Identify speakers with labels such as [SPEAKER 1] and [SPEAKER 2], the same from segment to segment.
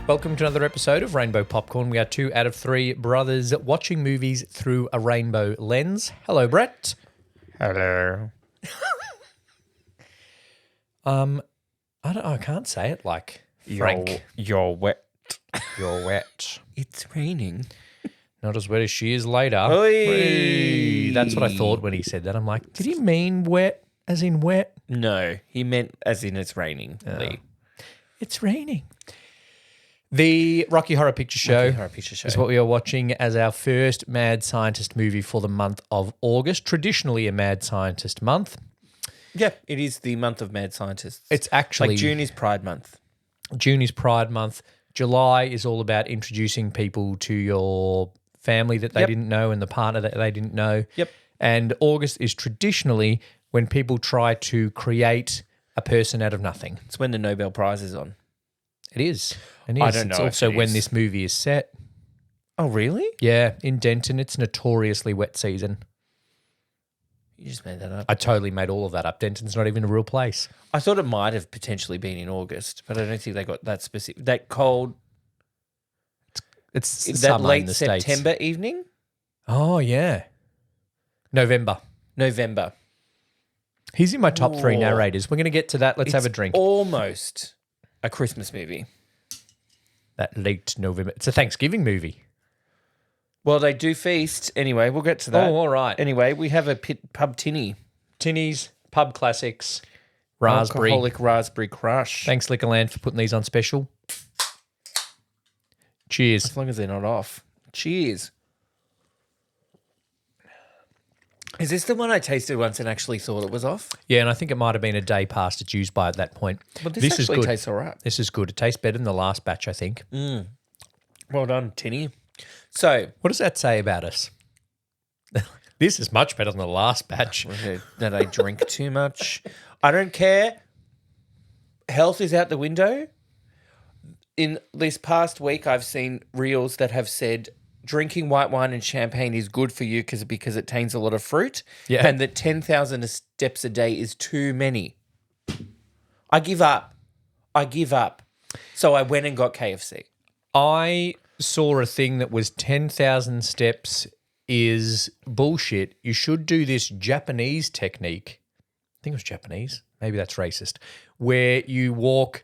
[SPEAKER 1] Welcome to another episode of Rainbow Popcorn. We are 2 out of 3 brothers watching movies through a rainbow lens. Hello, Brett.
[SPEAKER 2] Hello.
[SPEAKER 1] I can't say it like Frank.
[SPEAKER 2] You're wet.
[SPEAKER 1] You're wet.
[SPEAKER 2] It's raining.
[SPEAKER 1] Not as wet as she is later.
[SPEAKER 2] Oi.
[SPEAKER 1] Hey, that's what I thought when he said that. I'm like, did he mean wet as in wet?
[SPEAKER 2] No, he meant as in it's raining. Lee.
[SPEAKER 1] It's raining. The Rocky Horror Picture Show, is what we are watching as our first Mad Scientist movie for the month of August. Traditionally a Mad Scientist month.
[SPEAKER 2] Yeah, it is the month of mad scientists.
[SPEAKER 1] It's actually...
[SPEAKER 2] like June is Pride Month.
[SPEAKER 1] June is Pride Month. July is all about introducing people to your family that they didn't know and the partner that they didn't know.
[SPEAKER 2] Yep.
[SPEAKER 1] And August is traditionally when people try to create a person out of nothing.
[SPEAKER 2] It's when the Nobel Prize is on.
[SPEAKER 1] It is. It is.
[SPEAKER 2] I don't know
[SPEAKER 1] It's
[SPEAKER 2] if
[SPEAKER 1] also
[SPEAKER 2] it
[SPEAKER 1] when
[SPEAKER 2] is.
[SPEAKER 1] this movie is set.
[SPEAKER 2] Oh, really?
[SPEAKER 1] Yeah, in Denton, it's notoriously wet season.
[SPEAKER 2] You just made that up.
[SPEAKER 1] I totally made all of that up. Denton's not even a real place.
[SPEAKER 2] I thought it might have potentially been in August, but I don't think they got that specific. That cold,
[SPEAKER 1] It's
[SPEAKER 2] that
[SPEAKER 1] summer in
[SPEAKER 2] late
[SPEAKER 1] the States.
[SPEAKER 2] September evening?
[SPEAKER 1] Oh, yeah. November. He's in my top 3
[SPEAKER 2] Whoa.
[SPEAKER 1] narrators. We're going to get to that. Let's have a drink.
[SPEAKER 2] Almost a Christmas movie.
[SPEAKER 1] That late November. It's a Thanksgiving movie.
[SPEAKER 2] Well, they do feast. Anyway, we'll get to that.
[SPEAKER 1] Oh, all right.
[SPEAKER 2] Anyway, we have a pub tinny.
[SPEAKER 1] Tinnies, pub classics, raspberry.
[SPEAKER 2] Alcoholic raspberry crush.
[SPEAKER 1] Thanks, Liquorland, for putting these on special. Cheers.
[SPEAKER 2] As long as they're not off. Cheers. Is this the one I tasted once and actually thought it was off?
[SPEAKER 1] Yeah, and I think it might have been a day past its use by at that point.
[SPEAKER 2] But this
[SPEAKER 1] is
[SPEAKER 2] actually
[SPEAKER 1] good.
[SPEAKER 2] tastes all right.
[SPEAKER 1] This is good. It tastes better than the last batch, I think.
[SPEAKER 2] Well done, tinny. So,
[SPEAKER 1] What does that say about us? This is much better than the last batch.
[SPEAKER 2] that I drink too much. I don't care. Health is out the window. In this past week, I've seen reels that have said drinking white wine and champagne is good for you because it contains a lot of fruit.
[SPEAKER 1] Yeah.
[SPEAKER 2] And that 10,000 steps a day is too many. I give up. So I went and got KFC.
[SPEAKER 1] I saw a thing that was 10,000 steps is bullshit. You should do this Japanese technique. I think it was Japanese. Maybe that's racist. Where you walk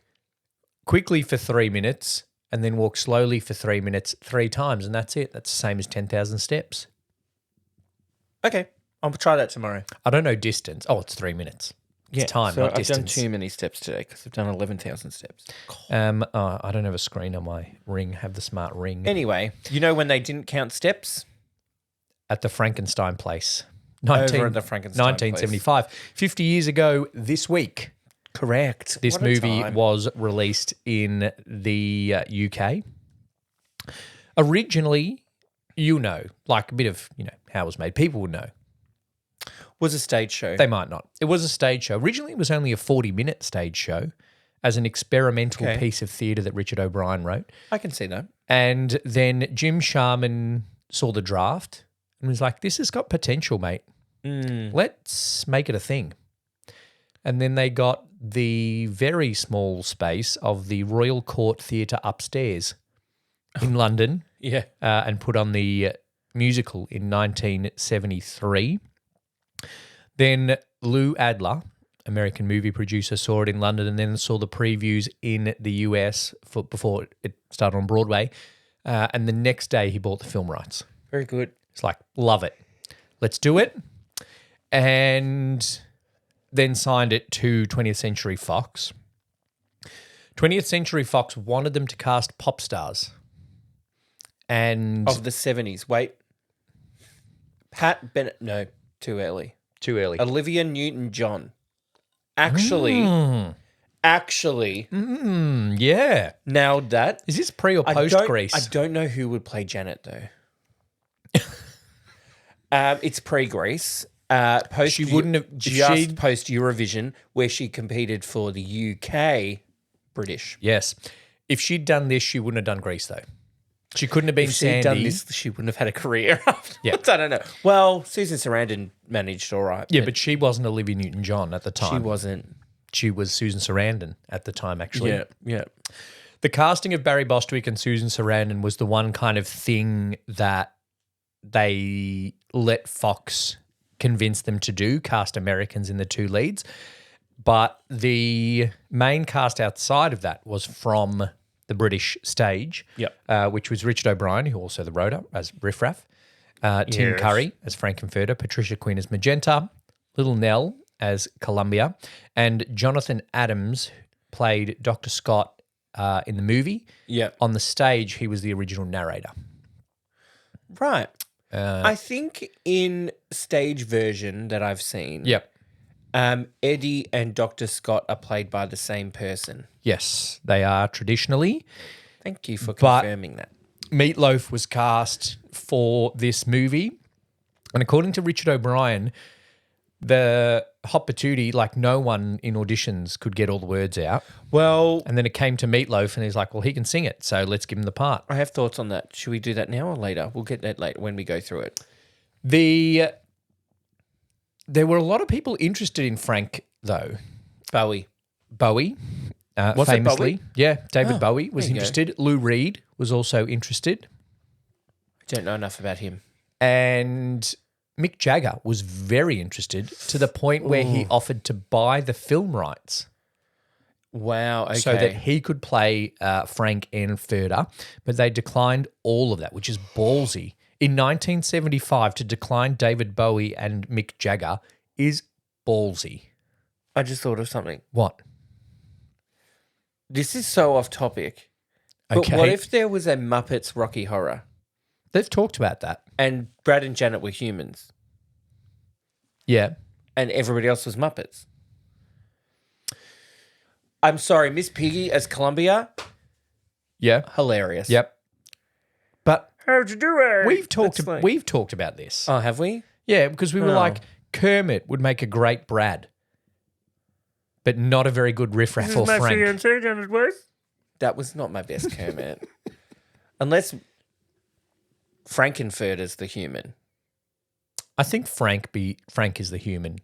[SPEAKER 1] quickly for 3 minutes and then walk slowly for 3 minutes 3 times, and that's it. That's the same as 10,000 steps.
[SPEAKER 2] Okay. I'll try that tomorrow.
[SPEAKER 1] I don't know distance. Oh, it's 3 minutes. It's time,
[SPEAKER 2] so
[SPEAKER 1] not
[SPEAKER 2] I've
[SPEAKER 1] distance.
[SPEAKER 2] done too many steps today because I've done 11,000 steps.
[SPEAKER 1] I don't have a screen on my ring. Have the smart ring.
[SPEAKER 2] Anyway, you know when they didn't count steps?
[SPEAKER 1] At the Frankenstein place.
[SPEAKER 2] Over at the Frankenstein
[SPEAKER 1] 1975. 50 years ago this week.
[SPEAKER 2] Correct.
[SPEAKER 1] This
[SPEAKER 2] What a
[SPEAKER 1] movie
[SPEAKER 2] time.
[SPEAKER 1] was released in the UK. Originally, like a bit of, how it was made. People would know.
[SPEAKER 2] Was a stage show.
[SPEAKER 1] They might not. It was a stage show. Originally, it was only a 40-minute stage show as an experimental
[SPEAKER 2] Okay.
[SPEAKER 1] piece of theatre that Richard O'Brien wrote.
[SPEAKER 2] I can see that.
[SPEAKER 1] And then Jim Sharman saw the draft and was like, this has got potential, mate. Let's make it a thing. And then they got the very small space of the Royal Court Theatre upstairs in London
[SPEAKER 2] Yeah.
[SPEAKER 1] and put on the musical in 1973. Then Lou Adler, American movie producer, saw it in London and then saw the previews in the US before it started on Broadway. And the next day he bought the film rights.
[SPEAKER 2] Very good.
[SPEAKER 1] It's like, love it. Let's do it. And then signed it to 20th Century Fox. 20th Century Fox wanted them to cast pop stars. And
[SPEAKER 2] Of the 70s. Wait. Pat Bennett. No, too early.
[SPEAKER 1] too early.
[SPEAKER 2] Olivia Newton-John. Actually
[SPEAKER 1] Yeah.
[SPEAKER 2] nailed that.
[SPEAKER 1] Is this pre or post Grease?
[SPEAKER 2] I don't know who would play Janet, though. It's pre-Grease. Post
[SPEAKER 1] She wouldn't have- if
[SPEAKER 2] just
[SPEAKER 1] she'd-
[SPEAKER 2] post Eurovision, where she competed for the UK British.
[SPEAKER 1] Yes. If she'd done this, she wouldn't have done Grease, though. She couldn't have been
[SPEAKER 2] If
[SPEAKER 1] Sandy.
[SPEAKER 2] she'd done this, she wouldn't have had a career afterwards.
[SPEAKER 1] Yeah.
[SPEAKER 2] I don't know. Well, Susan Sarandon managed all right.
[SPEAKER 1] Yeah, but she wasn't Olivia Newton-John at the time.
[SPEAKER 2] she wasn't.
[SPEAKER 1] She was Susan Sarandon at the time, actually.
[SPEAKER 2] Yeah.
[SPEAKER 1] The casting of Barry Bostwick and Susan Sarandon was the one kind of thing that they let Fox convince them to do, cast Americans in the two leads. But the main cast outside of that was from the British stage, which was Richard O'Brien, who also the Rhoda as Riff Raff, Tim
[SPEAKER 2] Yes.
[SPEAKER 1] Curry as Frankenfurter, Patricia Quinn as Magenta, Little Nell as Columbia, and Jonathan Adams played Dr. Scott in the movie.
[SPEAKER 2] Yeah.
[SPEAKER 1] On the stage, he was the original narrator.
[SPEAKER 2] Right. I think in stage version that I've seen,
[SPEAKER 1] Yep.
[SPEAKER 2] Eddie and Dr. Scott are played by the same person.
[SPEAKER 1] Yes, they are traditionally.
[SPEAKER 2] Thank you for
[SPEAKER 1] But-
[SPEAKER 2] confirming that.
[SPEAKER 1] Meatloaf was cast for this movie, and according to Richard O'Brien, the hot patootie, like no one in auditions could get all the words out.
[SPEAKER 2] Well,
[SPEAKER 1] And then it came to Meatloaf, and he's like, well, he can sing it, so let's give him the part.
[SPEAKER 2] I have thoughts on that. Should we do that now or later? We'll get that later when we go through it.
[SPEAKER 1] There were a lot of people interested in Frank, though.
[SPEAKER 2] Bowie.
[SPEAKER 1] Bowie,
[SPEAKER 2] Was it
[SPEAKER 1] famously.
[SPEAKER 2] Bowie?
[SPEAKER 1] Yeah, David
[SPEAKER 2] Oh,
[SPEAKER 1] Bowie was
[SPEAKER 2] there you go.
[SPEAKER 1] interested. Lou Reed was also interested.
[SPEAKER 2] I don't know enough about him.
[SPEAKER 1] And Mick Jagger was very interested to the point where he offered to buy the film rights
[SPEAKER 2] Wow. Okay.
[SPEAKER 1] so that he could play Frank Furter, but they declined all of that, which is ballsy. In 1975, to decline David Bowie and Mick Jagger is ballsy.
[SPEAKER 2] I just thought of something.
[SPEAKER 1] What?
[SPEAKER 2] This is so off topic. But
[SPEAKER 1] Okay.
[SPEAKER 2] what if there was a Muppets Rocky Horror
[SPEAKER 1] They've talked about that.
[SPEAKER 2] and Brad and Janet were humans
[SPEAKER 1] Yeah.
[SPEAKER 2] and everybody else was Muppets? I'm sorry, Miss Piggy as Columbia,
[SPEAKER 1] Yeah.
[SPEAKER 2] hilarious.
[SPEAKER 1] Yep. But
[SPEAKER 2] How'd you do it?
[SPEAKER 1] we've talked
[SPEAKER 2] That's like-
[SPEAKER 1] we've talked about this.
[SPEAKER 2] Oh, have we?
[SPEAKER 1] Yeah, because we were
[SPEAKER 2] Oh.
[SPEAKER 1] like, Kermit would make a great Brad, but not a very good Riff Raff or Frank.
[SPEAKER 2] That was not my best Kermit. Unless Frankenfurter's the human,
[SPEAKER 1] I think Frank is the human.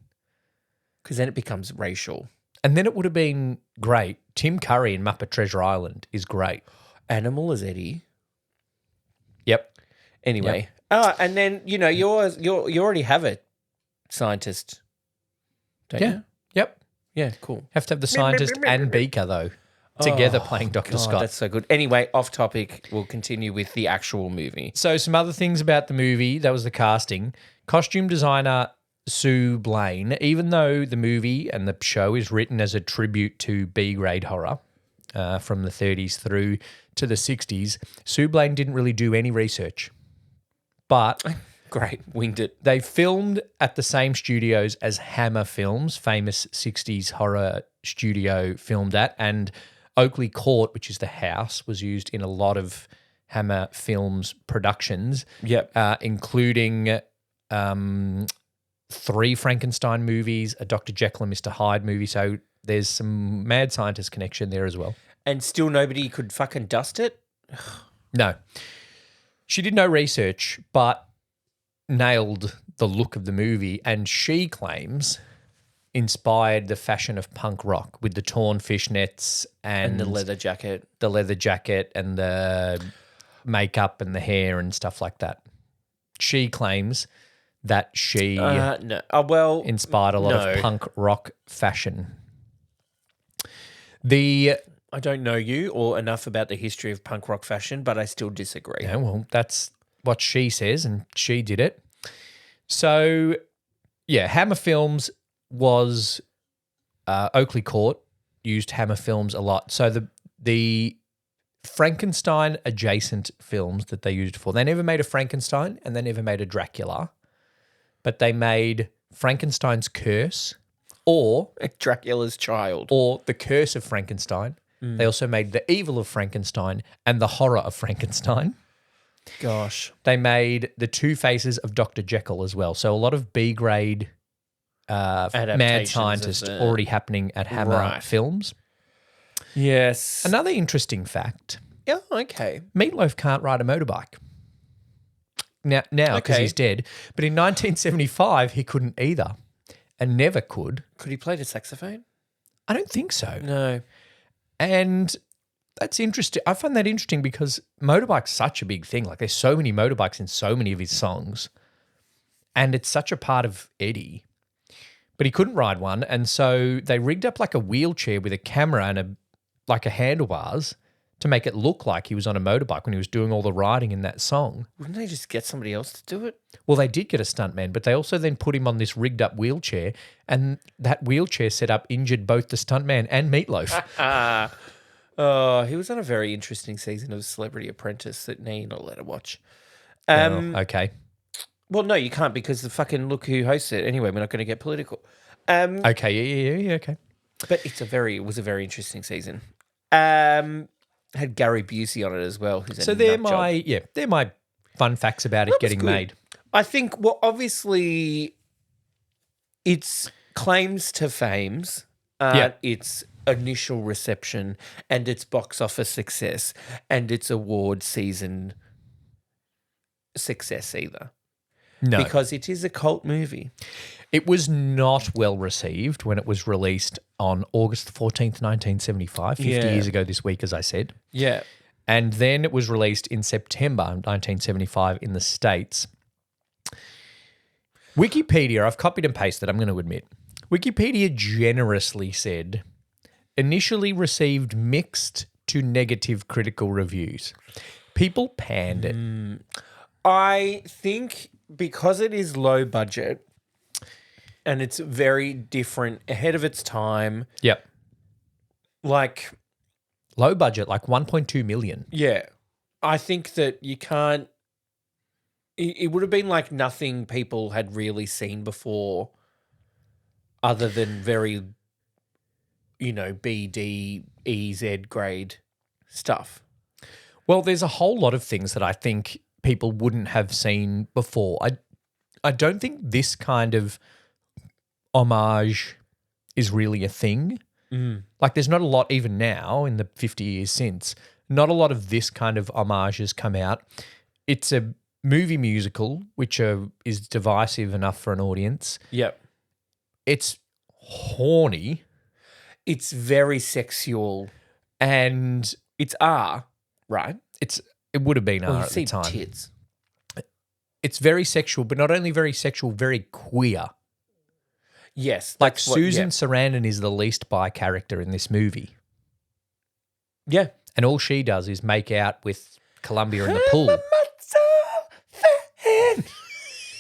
[SPEAKER 2] because then it becomes racial.
[SPEAKER 1] And then it would have been great. Tim Curry in Muppet Treasure Island is great.
[SPEAKER 2] Animal is Eddie.
[SPEAKER 1] Yep.
[SPEAKER 2] Anyway, and then you already have a scientist, don't
[SPEAKER 1] Yeah.
[SPEAKER 2] you?
[SPEAKER 1] Yep.
[SPEAKER 2] Yeah, cool.
[SPEAKER 1] Have to have the scientist and Beaker, though, together playing Dr.
[SPEAKER 2] God,
[SPEAKER 1] Scott.
[SPEAKER 2] that's so good. Anyway, off topic. We'll continue with the actual movie.
[SPEAKER 1] So some other things about the movie, that was the casting. Costume designer Sue Blaine, even though the movie and the show is written as a tribute to B-grade horror from the 30s through to the 60s, Sue Blaine didn't really do any research. But
[SPEAKER 2] Great, winged it.
[SPEAKER 1] they filmed at the same studios as Hammer Films, famous 60s horror studio filmed at, and Oakley Court, which is the house, was used in a lot of Hammer Films productions,
[SPEAKER 2] Yep.
[SPEAKER 1] including 3 Frankenstein movies, a Dr. Jekyll and Mr. Hyde movie. So there's some mad scientist connection there as well.
[SPEAKER 2] And still nobody could fucking dust it.
[SPEAKER 1] No. She did no research, but nailed the look of the movie, and she claims inspired the fashion of punk rock with the torn fishnets and
[SPEAKER 2] And the leather jacket.
[SPEAKER 1] and the makeup and the hair and stuff like that. She claims that she
[SPEAKER 2] No. Oh, well.
[SPEAKER 1] inspired a lot
[SPEAKER 2] no.
[SPEAKER 1] of punk rock fashion. The
[SPEAKER 2] I don't know you or enough about the history of punk rock fashion, but I still disagree.
[SPEAKER 1] yeah, well, that's what she says, and she did it. So, yeah, Hammer Films was Oakley Court used Hammer Films a lot. So the Frankenstein adjacent films that they used for, they never made a Frankenstein and they never made a Dracula, but they made Frankenstein's Curse or
[SPEAKER 2] Dracula's Child.
[SPEAKER 1] The Curse of Frankenstein. They also made The Evil of Frankenstein and The Horror of Frankenstein.
[SPEAKER 2] Gosh.
[SPEAKER 1] They made The Two Faces of Dr. Jekyll as well. So a lot of B-grade mad
[SPEAKER 2] Adaptations
[SPEAKER 1] scientist
[SPEAKER 2] of the-
[SPEAKER 1] already happening at Hammer
[SPEAKER 2] Right.
[SPEAKER 1] Films.
[SPEAKER 2] Yes.
[SPEAKER 1] Another interesting fact,
[SPEAKER 2] Yeah, okay.
[SPEAKER 1] Meatloaf can't ride a motorbike. Now because
[SPEAKER 2] Okay.
[SPEAKER 1] he's dead. But in 1975, he couldn't either and never could.
[SPEAKER 2] Could he play the saxophone?
[SPEAKER 1] I don't think so.
[SPEAKER 2] No.
[SPEAKER 1] And That's interesting. I find that interesting because motorbike's such a big thing. Like there's so many motorbikes in so many of his songs, and it's such a part of Eddie. But he couldn't ride one, and so they rigged up like a wheelchair with a camera and a handlebars to make it look like he was on a motorbike when he was doing all the riding in that song.
[SPEAKER 2] Wouldn't they just get somebody else to do it?
[SPEAKER 1] Well, they did get a stuntman, but they also then put him on this rigged up wheelchair, and that wheelchair setup injured both the stuntman and Meatloaf.
[SPEAKER 2] Oh, he was on a very interesting season of Celebrity Apprentice that now you're not allowed to watch.
[SPEAKER 1] Okay.
[SPEAKER 2] Well, no, you can't because the fucking look who hosts it. Anyway, we're not going to get political.
[SPEAKER 1] Okay, yeah, okay.
[SPEAKER 2] But it was a very interesting season. Had Gary Busey on it as well. Who's
[SPEAKER 1] So they're my fun facts about it getting
[SPEAKER 2] good.
[SPEAKER 1] made.
[SPEAKER 2] I think, well, obviously, its claims to fames aren't its initial reception and its box office success and its award season success either.
[SPEAKER 1] No.
[SPEAKER 2] Because it is a cult movie.
[SPEAKER 1] It was not well received when it was released on August 14th, 1975, 50 years ago this week, as I said.
[SPEAKER 2] Yeah.
[SPEAKER 1] And then it was released in September 1975 in the States. Wikipedia, I've copied and pasted, I'm going to admit. Wikipedia generously said, initially received mixed to negative critical reviews. People panned it.
[SPEAKER 2] I think because it is low budget and it's very different, ahead of its time,
[SPEAKER 1] Yep.
[SPEAKER 2] like,
[SPEAKER 1] Low budget, like 1.2 million.
[SPEAKER 2] yeah, I think that you can't, it would have been like nothing people had really seen before other than very, B, D, E, Z grade stuff.
[SPEAKER 1] Well, there's a whole lot of things that I think people wouldn't have seen before. I don't think this kind of homage is really a thing. Like there's not a lot even now in the 50 years since, not a lot of this kind of homage has come out. It's a movie musical, which is divisive enough for an audience.
[SPEAKER 2] Yep.
[SPEAKER 1] It's horny.
[SPEAKER 2] It's very sexual.
[SPEAKER 1] And
[SPEAKER 2] It's R, right?
[SPEAKER 1] it would have been
[SPEAKER 2] Well,
[SPEAKER 1] R
[SPEAKER 2] you
[SPEAKER 1] at
[SPEAKER 2] see
[SPEAKER 1] the time.
[SPEAKER 2] tits.
[SPEAKER 1] It's very sexual, but not only very sexual, very queer.
[SPEAKER 2] Yes.
[SPEAKER 1] Like
[SPEAKER 2] that's what-
[SPEAKER 1] Susan Sarandon is the least bi character in this movie.
[SPEAKER 2] Yeah.
[SPEAKER 1] And all she does is make out with Columbia in the pool.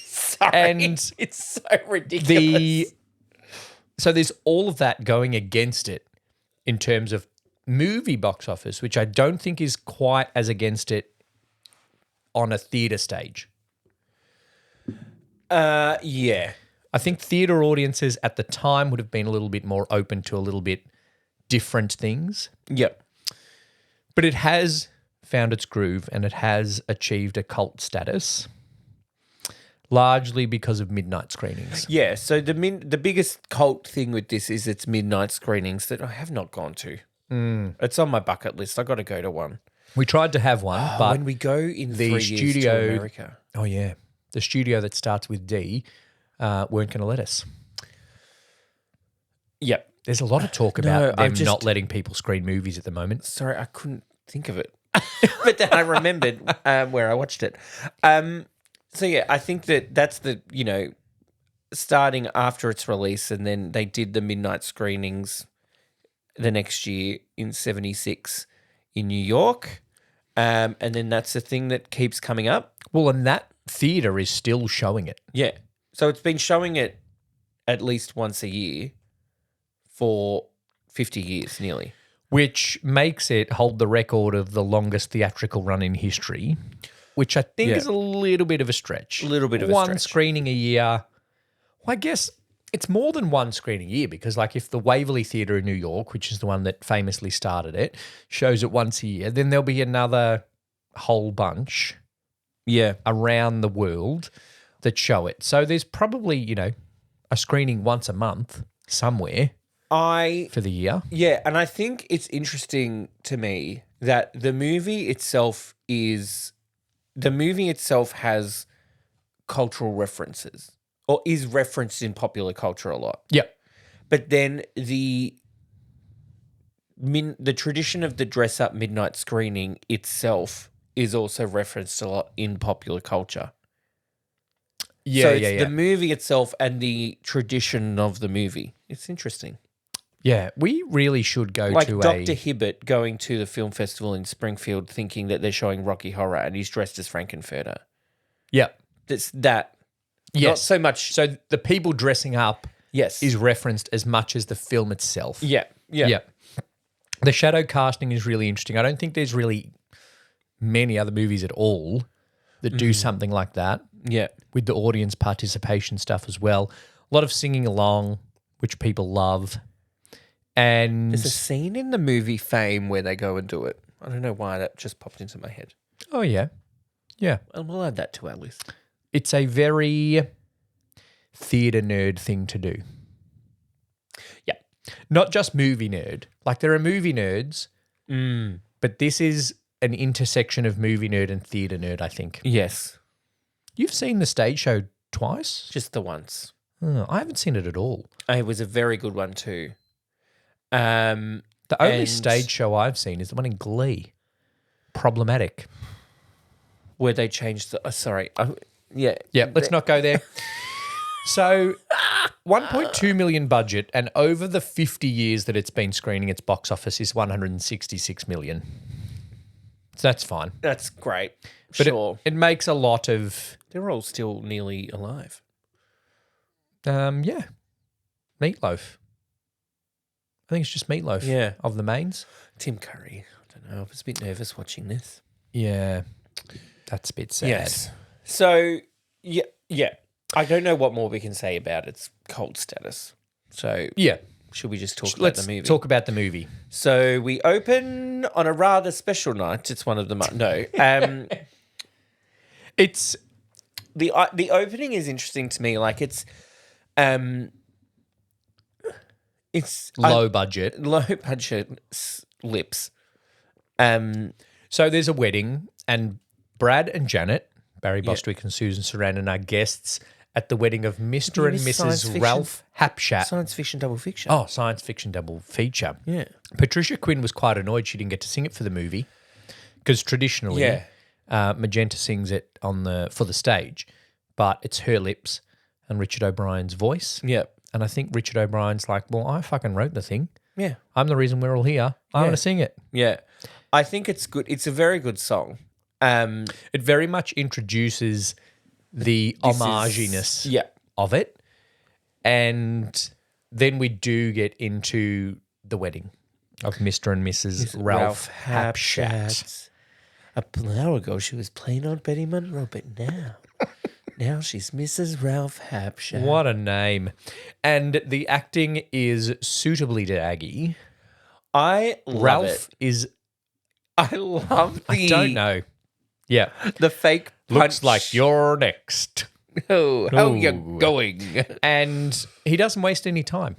[SPEAKER 2] Sorry.
[SPEAKER 1] And
[SPEAKER 2] it's so ridiculous.
[SPEAKER 1] So there's all of that going against it in terms of movie box office, which I don't think is quite as against it on a theatre stage.
[SPEAKER 2] Yeah.
[SPEAKER 1] I think theatre audiences at the time would have been a little bit more open to a little bit different things.
[SPEAKER 2] Yep.
[SPEAKER 1] But it has found its groove and it has achieved a cult status, largely because of midnight screenings.
[SPEAKER 2] Yeah. So the biggest cult thing with this is its midnight screenings that I have not gone to. It's on my bucket list. I got to go to one.
[SPEAKER 1] We tried to have one, but
[SPEAKER 2] when we go in
[SPEAKER 1] the
[SPEAKER 2] 3 years
[SPEAKER 1] studio-
[SPEAKER 2] to America.
[SPEAKER 1] oh yeah, the studio that starts with D weren't going to let us.
[SPEAKER 2] Yep.
[SPEAKER 1] There's a lot of talk
[SPEAKER 2] No,
[SPEAKER 1] about
[SPEAKER 2] I've
[SPEAKER 1] them
[SPEAKER 2] just-
[SPEAKER 1] not letting people screen movies at the moment.
[SPEAKER 2] Sorry, I couldn't think of it. But then I remembered where I watched it. So yeah, I think that's the, starting after its release, and then they did the midnight screenings the next year in 76 in New York. And then that's the thing that keeps coming up.
[SPEAKER 1] Well, and that theatre is still showing it.
[SPEAKER 2] Yeah. So it's been showing it at least once a year for 50 years nearly.
[SPEAKER 1] Which makes it hold the record of the longest theatrical run in history, which I think
[SPEAKER 2] Yeah.
[SPEAKER 1] is a little bit of a stretch.
[SPEAKER 2] A little bit of a
[SPEAKER 1] one
[SPEAKER 2] stretch.
[SPEAKER 1] screening a year. Well, I guess it's more than one screening a year because, like, if the Waverly Theatre in New York, which is the one that famously started it, shows it once a year, then there'll be another whole bunch
[SPEAKER 2] Yeah.
[SPEAKER 1] around the world that show it. So there's probably, a screening once a month somewhere for the year.
[SPEAKER 2] Yeah, and I think it's interesting to me that the movie itself has cultural references or is referenced in popular culture a lot.
[SPEAKER 1] Yep.
[SPEAKER 2] But then the the tradition of the dress up midnight screening itself is also referenced a lot in popular culture.
[SPEAKER 1] Yeah,
[SPEAKER 2] so it's
[SPEAKER 1] yeah, yeah.
[SPEAKER 2] the movie itself and the tradition of the movie. It's interesting.
[SPEAKER 1] Yeah, we really should go
[SPEAKER 2] Like
[SPEAKER 1] to
[SPEAKER 2] Dr. Hibbert going to the film festival in Springfield thinking that they're showing Rocky Horror and he's dressed as Frankenfurter.
[SPEAKER 1] Yeah.
[SPEAKER 2] That's that.
[SPEAKER 1] Yes.
[SPEAKER 2] Not so much.
[SPEAKER 1] So the people dressing up
[SPEAKER 2] Yes.
[SPEAKER 1] is referenced as much as the film itself.
[SPEAKER 2] Yeah. Yeah.
[SPEAKER 1] Yeah. The shadow casting is really interesting. I don't think there's really many other movies at all that do something like that
[SPEAKER 2] Yeah.
[SPEAKER 1] with the audience participation stuff as well. A lot of singing along, which people love. And
[SPEAKER 2] There's a scene in the movie Fame where they go and do it. I don't know why that just popped into my head.
[SPEAKER 1] oh yeah. Yeah.
[SPEAKER 2] And we'll add that to our list.
[SPEAKER 1] It's a very theatre nerd thing to do.
[SPEAKER 2] Yeah.
[SPEAKER 1] Not just movie nerd. Like there are movie nerds, but this is an intersection of movie nerd and theatre nerd, I think.
[SPEAKER 2] Yes.
[SPEAKER 1] You've seen the stage show twice?
[SPEAKER 2] Just the once.
[SPEAKER 1] Oh, I haven't seen it at all.
[SPEAKER 2] It was a very good one too.
[SPEAKER 1] The only
[SPEAKER 2] And-
[SPEAKER 1] stage show I've seen is the one in Glee. Problematic.
[SPEAKER 2] Where they changed the. Sorry. Yeah.
[SPEAKER 1] Yeah, let's not go there. So, 1.2 million budget, and over the 50 years that it's been screening, its box office is 166 million. So that's fine.
[SPEAKER 2] That's great.
[SPEAKER 1] But
[SPEAKER 2] sure.
[SPEAKER 1] it makes a lot of,
[SPEAKER 2] They're all still nearly alive.
[SPEAKER 1] yeah, Meatloaf. I think it's just Meatloaf.
[SPEAKER 2] Yeah.
[SPEAKER 1] Of the mains.
[SPEAKER 2] Tim Curry. I don't know. I was a bit nervous watching this.
[SPEAKER 1] Yeah, that's a bit sad.
[SPEAKER 2] So, yeah. I don't know what more we can say about its cult status. So,
[SPEAKER 1] Yeah,
[SPEAKER 2] should we just talk about
[SPEAKER 1] let's
[SPEAKER 2] the movie?
[SPEAKER 1] talk about the movie.
[SPEAKER 2] So, we open on a rather special night. It's one of the no.
[SPEAKER 1] It's
[SPEAKER 2] The opening is interesting to me. Like it's
[SPEAKER 1] low budget.
[SPEAKER 2] low budget lips.
[SPEAKER 1] So there's a wedding, and Brad and Janet, Barry Bostwick and Susan Sarandon, are guests at the wedding of Mr. and
[SPEAKER 2] Miss science
[SPEAKER 1] Mrs.
[SPEAKER 2] fiction?
[SPEAKER 1] Ralph Hapshat.
[SPEAKER 2] Science fiction double fiction.
[SPEAKER 1] Oh, science fiction double feature.
[SPEAKER 2] Yeah.
[SPEAKER 1] Patricia Quinn was quite annoyed she didn't get to sing it for the movie because traditionally,
[SPEAKER 2] Yeah.
[SPEAKER 1] Magenta sings it for the stage, but it's her lips and Richard O'Brien's voice.
[SPEAKER 2] Yeah.
[SPEAKER 1] And I think Richard O'Brien's like, well, I fucking wrote the thing.
[SPEAKER 2] Yeah.
[SPEAKER 1] I'm the reason we're all here. I want to sing it.
[SPEAKER 2] Yeah. I think it's good. It's a very good song.
[SPEAKER 1] It very much introduces the homaginess
[SPEAKER 2] Yeah.
[SPEAKER 1] of it. And then we do get into the wedding of Mr. and Mrs. Ralph Hapshat.
[SPEAKER 2] A hour ago, she was playing on Betty Monroe, but now she's Mrs. Ralph Hapshat.
[SPEAKER 1] What a name. And the acting is suitably daggy.
[SPEAKER 2] I love
[SPEAKER 1] Ralph
[SPEAKER 2] it.
[SPEAKER 1] is,
[SPEAKER 2] I love the.
[SPEAKER 1] I don't know. Yeah.
[SPEAKER 2] The fake
[SPEAKER 1] Looks
[SPEAKER 2] punch.
[SPEAKER 1] like you're next.
[SPEAKER 2] Oh, how
[SPEAKER 1] Ooh.
[SPEAKER 2] you going?
[SPEAKER 1] And he doesn't waste any time.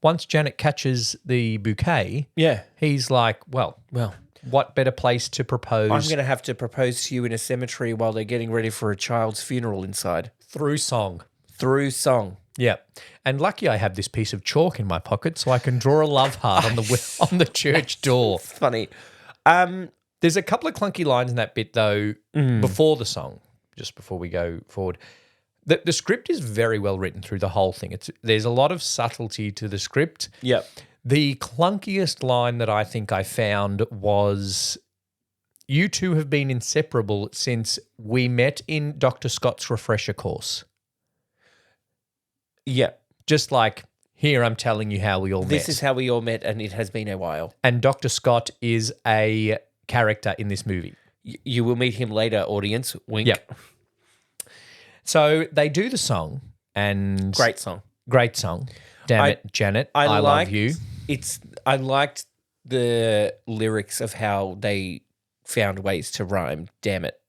[SPEAKER 1] Once Janet catches the bouquet,
[SPEAKER 2] Yeah.
[SPEAKER 1] he's like, well,
[SPEAKER 2] Well,
[SPEAKER 1] what better place to propose
[SPEAKER 2] I'm going to have to propose to you in a cemetery while they're getting ready for a child's funeral inside.
[SPEAKER 1] through song?
[SPEAKER 2] Through song.
[SPEAKER 1] Yeah. And lucky I have this piece of chalk in my pocket so I can draw a love heart on the church door.
[SPEAKER 2] Funny.
[SPEAKER 1] There's a couple of clunky lines in that bit though before the song, just before we go forward. The script is very well written through the whole thing. There's a lot of subtlety to the script.
[SPEAKER 2] Yep.
[SPEAKER 1] The clunkiest line that I think I found was, "You two have been inseparable since we met in Dr. Scott's refresher course."
[SPEAKER 2] Yep.
[SPEAKER 1] Just like, here I'm telling you how we all met.
[SPEAKER 2] This is how we all met, and it has been a while.
[SPEAKER 1] And Dr. Scott is a character in this movie.
[SPEAKER 2] You will meet him later, audience. Wink.
[SPEAKER 1] Yep. So they do the song, and
[SPEAKER 2] Great song.
[SPEAKER 1] great song. Damn it, Janet, I love you.
[SPEAKER 2] I liked the lyrics of how they found ways to rhyme. Damn it.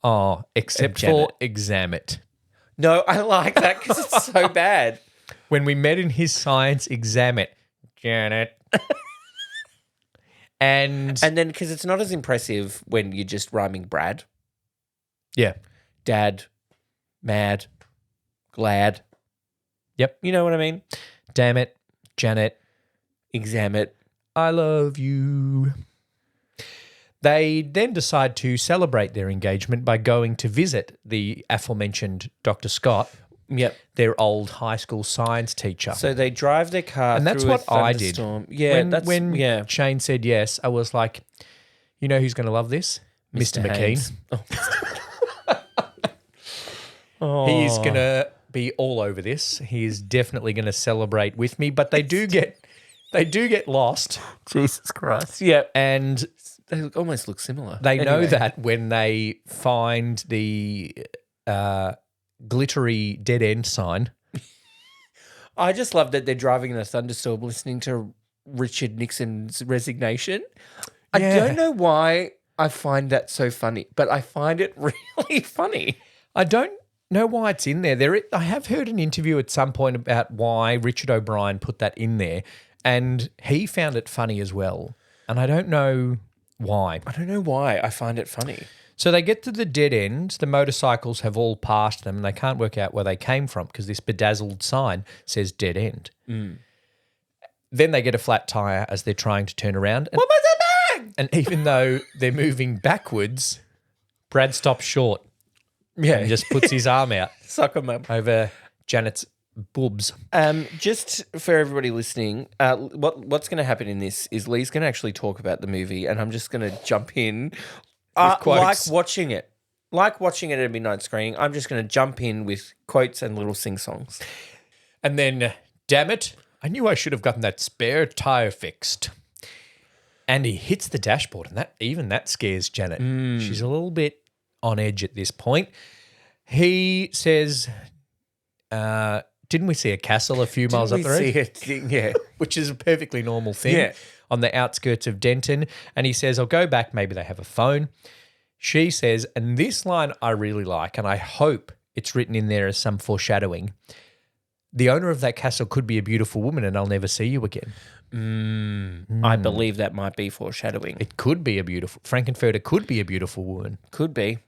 [SPEAKER 1] Oh, except
[SPEAKER 2] Janet.
[SPEAKER 1] for exam it.
[SPEAKER 2] No, I like that because it's so bad.
[SPEAKER 1] When we met in his science exam it, Janet. and
[SPEAKER 2] And then because it's not as impressive when you're just rhyming Brad,
[SPEAKER 1] yeah,
[SPEAKER 2] Dad, Mad, Glad.
[SPEAKER 1] Yep.
[SPEAKER 2] You know what I mean?
[SPEAKER 1] damn it, Janet.
[SPEAKER 2] Exam it.
[SPEAKER 1] I love you. They then decide to celebrate their engagement by going to visit the aforementioned Dr. Scott,
[SPEAKER 2] Yep.
[SPEAKER 1] their old high school science teacher.
[SPEAKER 2] So they drive their car
[SPEAKER 1] And that's
[SPEAKER 2] through
[SPEAKER 1] what
[SPEAKER 2] a
[SPEAKER 1] I did.
[SPEAKER 2] thunderstorm. Yeah,
[SPEAKER 1] when Shane said yes, I was like, you know who's going to love this? Mr. McKean.
[SPEAKER 2] Haynes. Oh.
[SPEAKER 1] He is going to be all over this. He is definitely going to celebrate with me, but they do get lost,
[SPEAKER 2] Jesus Christ. Yeah.
[SPEAKER 1] and
[SPEAKER 2] They almost look similar.
[SPEAKER 1] they know
[SPEAKER 2] Anyway.
[SPEAKER 1] that when they find the glittery dead end sign.
[SPEAKER 2] I just love that they're driving in a thunderstorm listening to Richard Nixon's resignation. I
[SPEAKER 1] Yeah.
[SPEAKER 2] don't know why I find that so funny, but I find it really funny.
[SPEAKER 1] I don't know why it's in there. I have heard an interview at some point about why Richard O'Brien put that in there, and he found it funny as well. And I don't know why.
[SPEAKER 2] I don't know why I find it funny.
[SPEAKER 1] So they get to the dead end. The motorcycles have all passed them, and they can't work out where they came from because this bedazzled sign says dead end. Then they get a flat tire as they're trying to turn around. And,
[SPEAKER 2] What was that bang?
[SPEAKER 1] and even though they're moving backwards, Brad stops short
[SPEAKER 2] Yeah,
[SPEAKER 1] and just puts his arm out
[SPEAKER 2] suck 'em up.
[SPEAKER 1] over Janet's boobs.
[SPEAKER 2] Just for everybody listening, what's going to happen in this is Lee's going to actually talk about the movie, and I'm just going to jump in,
[SPEAKER 1] quotes.
[SPEAKER 2] like watching it at a midnight screening. I'm just going to jump in with quotes and little sing songs.
[SPEAKER 1] And then, damn it, I knew I should have gotten that spare tire fixed. And he hits the dashboard, and that scares Janet. She's a little bit on edge at this point. He says, didn't we see a castle a few miles up the road?
[SPEAKER 2] Yeah.
[SPEAKER 1] Which is a perfectly normal thing
[SPEAKER 2] Yeah.
[SPEAKER 1] on the outskirts of Denton. And he says, I'll go back. Maybe they have a phone. She says, and this line I really like, and I hope it's written in there as some foreshadowing. The owner of that castle could be a beautiful woman and I'll never see you again.
[SPEAKER 2] I believe that might be foreshadowing.
[SPEAKER 1] It could be Frankenfurter could be a beautiful woman.
[SPEAKER 2] Could be.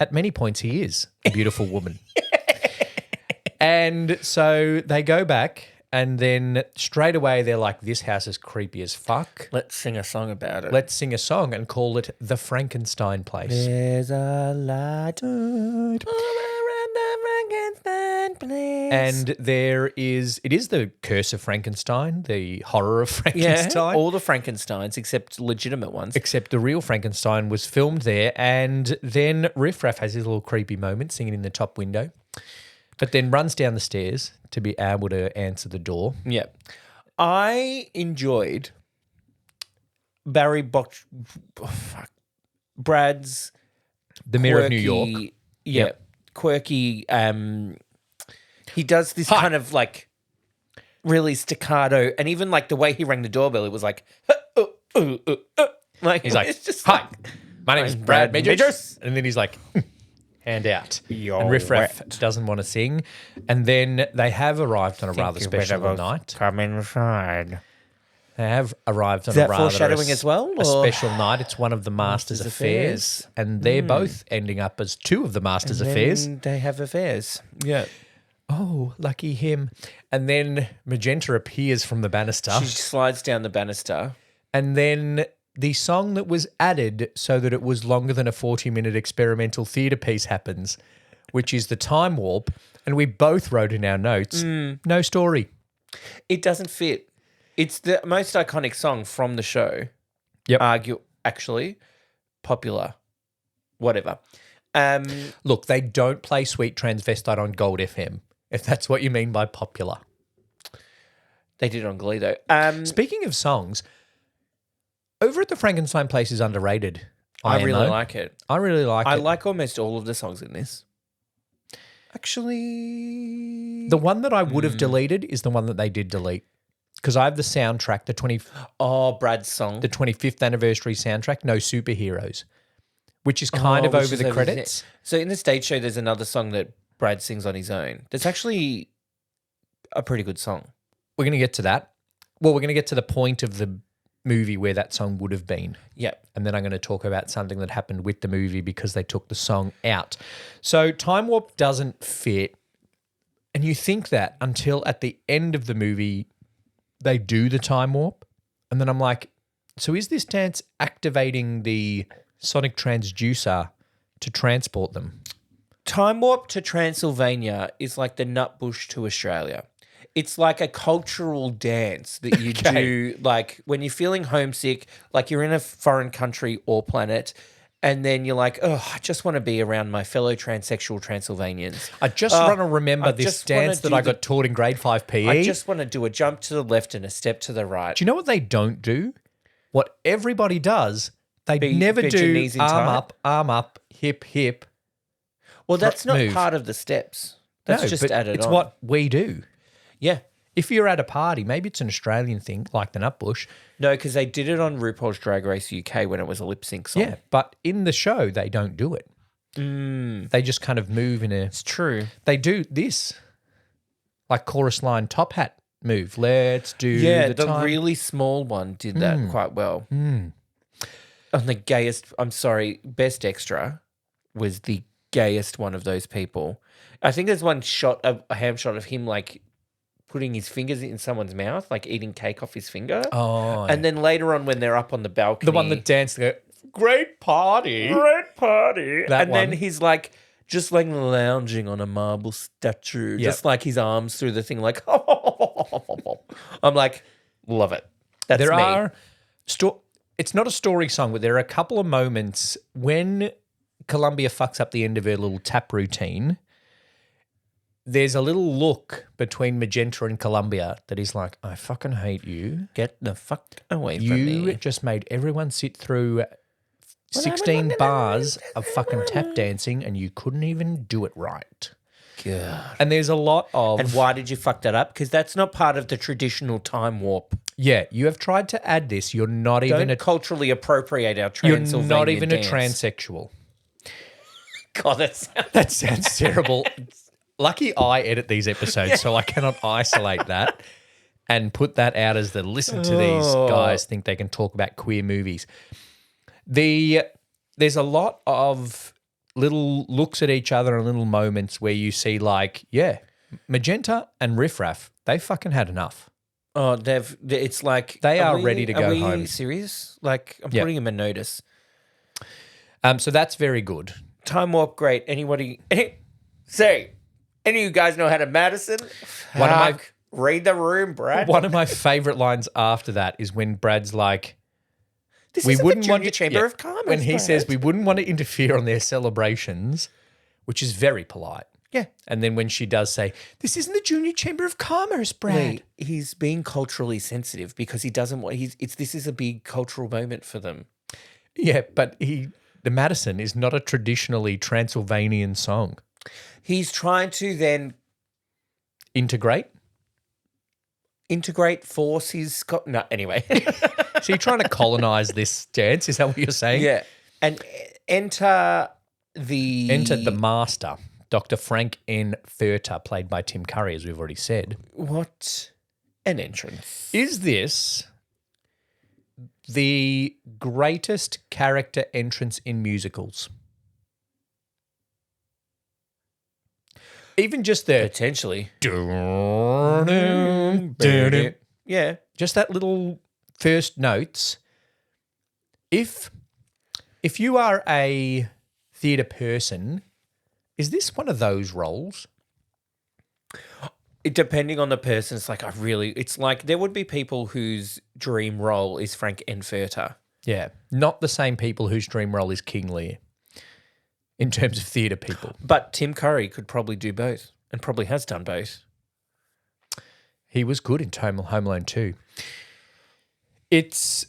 [SPEAKER 1] At many points, he is a beautiful woman. And so they go back, and then straight away they're like, this house is creepy as fuck.
[SPEAKER 2] Let's sing a song about it.
[SPEAKER 1] Let's sing a song and call it The Frankenstein Place.
[SPEAKER 2] There's a light all around the Frankenstein place.
[SPEAKER 1] And it is the curse of Frankenstein, the horror of Frankenstein.
[SPEAKER 2] all the Frankensteins except legitimate ones.
[SPEAKER 1] Except the real Frankenstein was filmed there. And then Riff Raff has his little creepy moment singing in the top window, but then runs down the stairs to be able to answer the door.
[SPEAKER 2] Yeah. I enjoyed Brad's
[SPEAKER 1] The Mirror of New York.
[SPEAKER 2] Yeah.
[SPEAKER 1] Yep.
[SPEAKER 2] Quirky. He does this kind of like really staccato, and even like the way he rang the doorbell, it was like, like
[SPEAKER 1] He's like,
[SPEAKER 2] it's just
[SPEAKER 1] hi, my name is
[SPEAKER 2] I'm
[SPEAKER 1] Brad
[SPEAKER 2] Brad
[SPEAKER 1] Majors.
[SPEAKER 2] Majors.
[SPEAKER 1] And then he's like, hand out.
[SPEAKER 2] You're
[SPEAKER 1] And Riff Raff
[SPEAKER 2] wet.
[SPEAKER 1] doesn't want to sing. And then they have arrived on a rather special night.
[SPEAKER 2] Come inside.
[SPEAKER 1] They have arrived on
[SPEAKER 2] that
[SPEAKER 1] a rather
[SPEAKER 2] foreshadowing as well,
[SPEAKER 1] a
[SPEAKER 2] or-
[SPEAKER 1] special night. It's one of the Masters' Affairs. And they're both ending up as two of the Masters' Affairs.
[SPEAKER 2] Then they have affairs. Yeah.
[SPEAKER 1] Oh, lucky him. And then Magenta appears from the banister.
[SPEAKER 2] She slides down the banister.
[SPEAKER 1] And then the song that was added so that it was longer than a 40-minute experimental theatre piece happens, which is the Time Warp. And we both wrote in our notes, no story.
[SPEAKER 2] It doesn't fit. It's the most iconic song from the show.
[SPEAKER 1] Yep.
[SPEAKER 2] Actually, popular, whatever.
[SPEAKER 1] Look, they don't play Sweet Transvestite on Gold FM, if that's what you mean by popular.
[SPEAKER 2] They did it on Glee though.
[SPEAKER 1] Speaking of songs, Over at the Frankenstein Place is underrated.
[SPEAKER 2] I really
[SPEAKER 1] IMO.
[SPEAKER 2] like it.
[SPEAKER 1] I really like
[SPEAKER 2] I
[SPEAKER 1] it.
[SPEAKER 2] like almost all of the songs in this. Actually,
[SPEAKER 1] The one that I would have deleted is the one that they did delete, because I have the soundtrack, the
[SPEAKER 2] Brad's song.
[SPEAKER 1] 25th anniversary soundtrack, No Superheroes, which is kind of
[SPEAKER 2] which
[SPEAKER 1] over
[SPEAKER 2] is
[SPEAKER 1] the
[SPEAKER 2] over
[SPEAKER 1] credits.
[SPEAKER 2] So in the stage show, there's another song that Brad sings on his own. That's actually a pretty good song.
[SPEAKER 1] We're going to get to that. Well, we're going to get to the point of the movie where that song would have been.
[SPEAKER 2] Yep.
[SPEAKER 1] And then I'm going to talk about something that happened with the movie because they took the song out. So Time Warp doesn't fit. And you think that until at the end of the movie, they do the Time Warp. And then I'm like, so is this dance activating the sonic transducer to transport them?
[SPEAKER 2] Time Warp to Transylvania is like the Nutbush to Australia. It's like a cultural dance that you do, like when you're feeling homesick, like you're in a foreign country or planet, and then you're like, oh, I just want to be around my fellow transsexual Transylvanians.
[SPEAKER 1] I just want to remember
[SPEAKER 2] I
[SPEAKER 1] this
[SPEAKER 2] just wanna
[SPEAKER 1] dance that
[SPEAKER 2] do
[SPEAKER 1] I got taught in grade 5 PE.
[SPEAKER 2] I just want to do a jump to the left and a step to the right.
[SPEAKER 1] Do you know what they don't do? What everybody does, they never
[SPEAKER 2] bend your
[SPEAKER 1] do
[SPEAKER 2] knees in
[SPEAKER 1] arm
[SPEAKER 2] tight?
[SPEAKER 1] up, hip, hip.
[SPEAKER 2] Well, that's not
[SPEAKER 1] move.
[SPEAKER 2] part of the steps. That's
[SPEAKER 1] No,
[SPEAKER 2] just
[SPEAKER 1] but
[SPEAKER 2] added
[SPEAKER 1] it's
[SPEAKER 2] on.
[SPEAKER 1] what we do.
[SPEAKER 2] Yeah.
[SPEAKER 1] If you're at a party, maybe it's an Australian thing like the Nutbush.
[SPEAKER 2] No, because they did it on RuPaul's Drag Race UK when it was a lip sync song.
[SPEAKER 1] Yeah, but in the show, they don't do it. They just kind of move in a...
[SPEAKER 2] It's true.
[SPEAKER 1] They do this, like chorus line top hat move. Let's do
[SPEAKER 2] Yeah,
[SPEAKER 1] the
[SPEAKER 2] the
[SPEAKER 1] time.
[SPEAKER 2] really small one did that quite well. And the gayest, I'm sorry, best extra was the gayest one of those people. I think there's one shot, a ham shot of him like putting his fingers in someone's mouth, like eating cake off his finger.
[SPEAKER 1] Oh,
[SPEAKER 2] And then later on when they're up on the balcony.
[SPEAKER 1] the one that danced, they go, great party.
[SPEAKER 2] Great party.
[SPEAKER 1] That
[SPEAKER 2] and
[SPEAKER 1] one.
[SPEAKER 2] then he's like just like lounging on a marble statue, just like his arms through the thing, like I'm like, love it. That's
[SPEAKER 1] There
[SPEAKER 2] me.
[SPEAKER 1] are it's not a story song, but there are a couple of moments when Columbia fucks up the end of her little tap routine. There's a little look between Magenta and Columbia that is like, I fucking hate you.
[SPEAKER 2] Get the fuck away from
[SPEAKER 1] You
[SPEAKER 2] me.
[SPEAKER 1] just made everyone sit through 16 bars of fucking tap dancing and you couldn't even do it right.
[SPEAKER 2] God.
[SPEAKER 1] And there's a lot of...
[SPEAKER 2] And why did you fuck that up? Because that's not part of the traditional time warp.
[SPEAKER 1] Yeah, you have tried to add this. You're not even
[SPEAKER 2] Don't culturally appropriate our
[SPEAKER 1] You're
[SPEAKER 2] Transylvanian
[SPEAKER 1] not even
[SPEAKER 2] dance.
[SPEAKER 1] a transsexual.
[SPEAKER 2] God, that's...
[SPEAKER 1] That sounds terrible. Lucky I edit these episodes, so I cannot isolate that and put that out as the listen to these guys think they can talk about queer movies. There's a lot of little looks at each other and little moments where you see like, yeah, Magenta and Riff Raff, they fucking had enough.
[SPEAKER 2] Oh, it's like...
[SPEAKER 1] They are ready to go
[SPEAKER 2] Are we
[SPEAKER 1] home.
[SPEAKER 2] serious? Like, I'm
[SPEAKER 1] Yeah.
[SPEAKER 2] putting him a notice.
[SPEAKER 1] So that's very good.
[SPEAKER 2] Time warp, great. Say, any of you guys know how to Madison?
[SPEAKER 1] One of my-
[SPEAKER 2] Fuck. Read the room, Brad.
[SPEAKER 1] One of my favorite lines after that is when Brad's like,
[SPEAKER 2] This
[SPEAKER 1] we
[SPEAKER 2] isn't
[SPEAKER 1] wouldn't
[SPEAKER 2] the
[SPEAKER 1] want
[SPEAKER 2] Junior
[SPEAKER 1] to,
[SPEAKER 2] Chamber
[SPEAKER 1] yeah,
[SPEAKER 2] of Commerce.
[SPEAKER 1] when he
[SPEAKER 2] Brad.
[SPEAKER 1] says we wouldn't want to interfere on their celebrations, which is very polite.
[SPEAKER 2] Yeah.
[SPEAKER 1] And then when she does say, this isn't the Junior Chamber of Commerce, Brad.
[SPEAKER 2] Wait, he's being culturally sensitive because he doesn't want. This is a big cultural moment for them.
[SPEAKER 1] Yeah, but the Madison is not a traditionally Transylvanian song.
[SPEAKER 2] He's trying to then
[SPEAKER 1] Integrate?
[SPEAKER 2] force his. No, anyway.
[SPEAKER 1] So you're trying to colonize this dance? Is that what you're saying?
[SPEAKER 2] Yeah, and enter
[SPEAKER 1] the master, Dr. Frank N. Furter, played by Tim Curry, as we've already said.
[SPEAKER 2] What an entrance!
[SPEAKER 1] Is this the greatest character entrance in musicals? Even just the
[SPEAKER 2] Potentially. Yeah.
[SPEAKER 1] just that little first notes. If you are a theatre person, is this one of those roles?
[SPEAKER 2] Depending on the person, it's like it's like there would be people whose dream role is Frank Enfurter.
[SPEAKER 1] Yeah, not the same people whose dream role is King Lear in terms of theatre people.
[SPEAKER 2] But Tim Curry could probably do both and probably has done both.
[SPEAKER 1] He was good in Home Alone 2. It's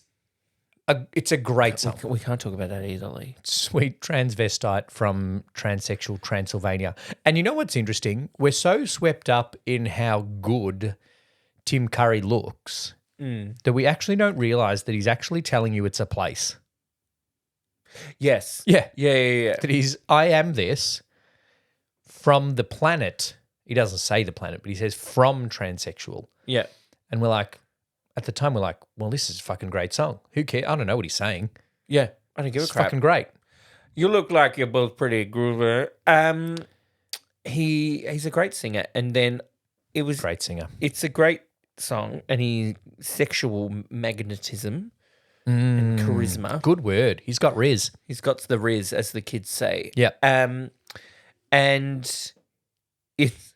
[SPEAKER 1] a great song.
[SPEAKER 2] We can't talk about that either, Lee.
[SPEAKER 1] Sweet transvestite from transsexual Transylvania. And you know what's interesting? We're so swept up in how good Tim Curry looks that we actually don't realise that he's actually telling you it's a place.
[SPEAKER 2] Yes.
[SPEAKER 1] Yeah.
[SPEAKER 2] Yeah.
[SPEAKER 1] That I am this from the planet. He doesn't say the planet, but he says from transsexual.
[SPEAKER 2] Yeah.
[SPEAKER 1] And we're like, at the time, we're like, well, this is a fucking great song. Who cares? I don't know what he's saying.
[SPEAKER 2] Yeah. I don't give a
[SPEAKER 1] It's
[SPEAKER 2] crap.
[SPEAKER 1] fucking great.
[SPEAKER 2] You look like you're both pretty groover. He's a great singer. And then
[SPEAKER 1] Great singer.
[SPEAKER 2] it's a great song and his sexual magnetism and charisma.
[SPEAKER 1] Good word. He's got Riz.
[SPEAKER 2] He's got the riz, as the kids say.
[SPEAKER 1] Yeah.
[SPEAKER 2] And it's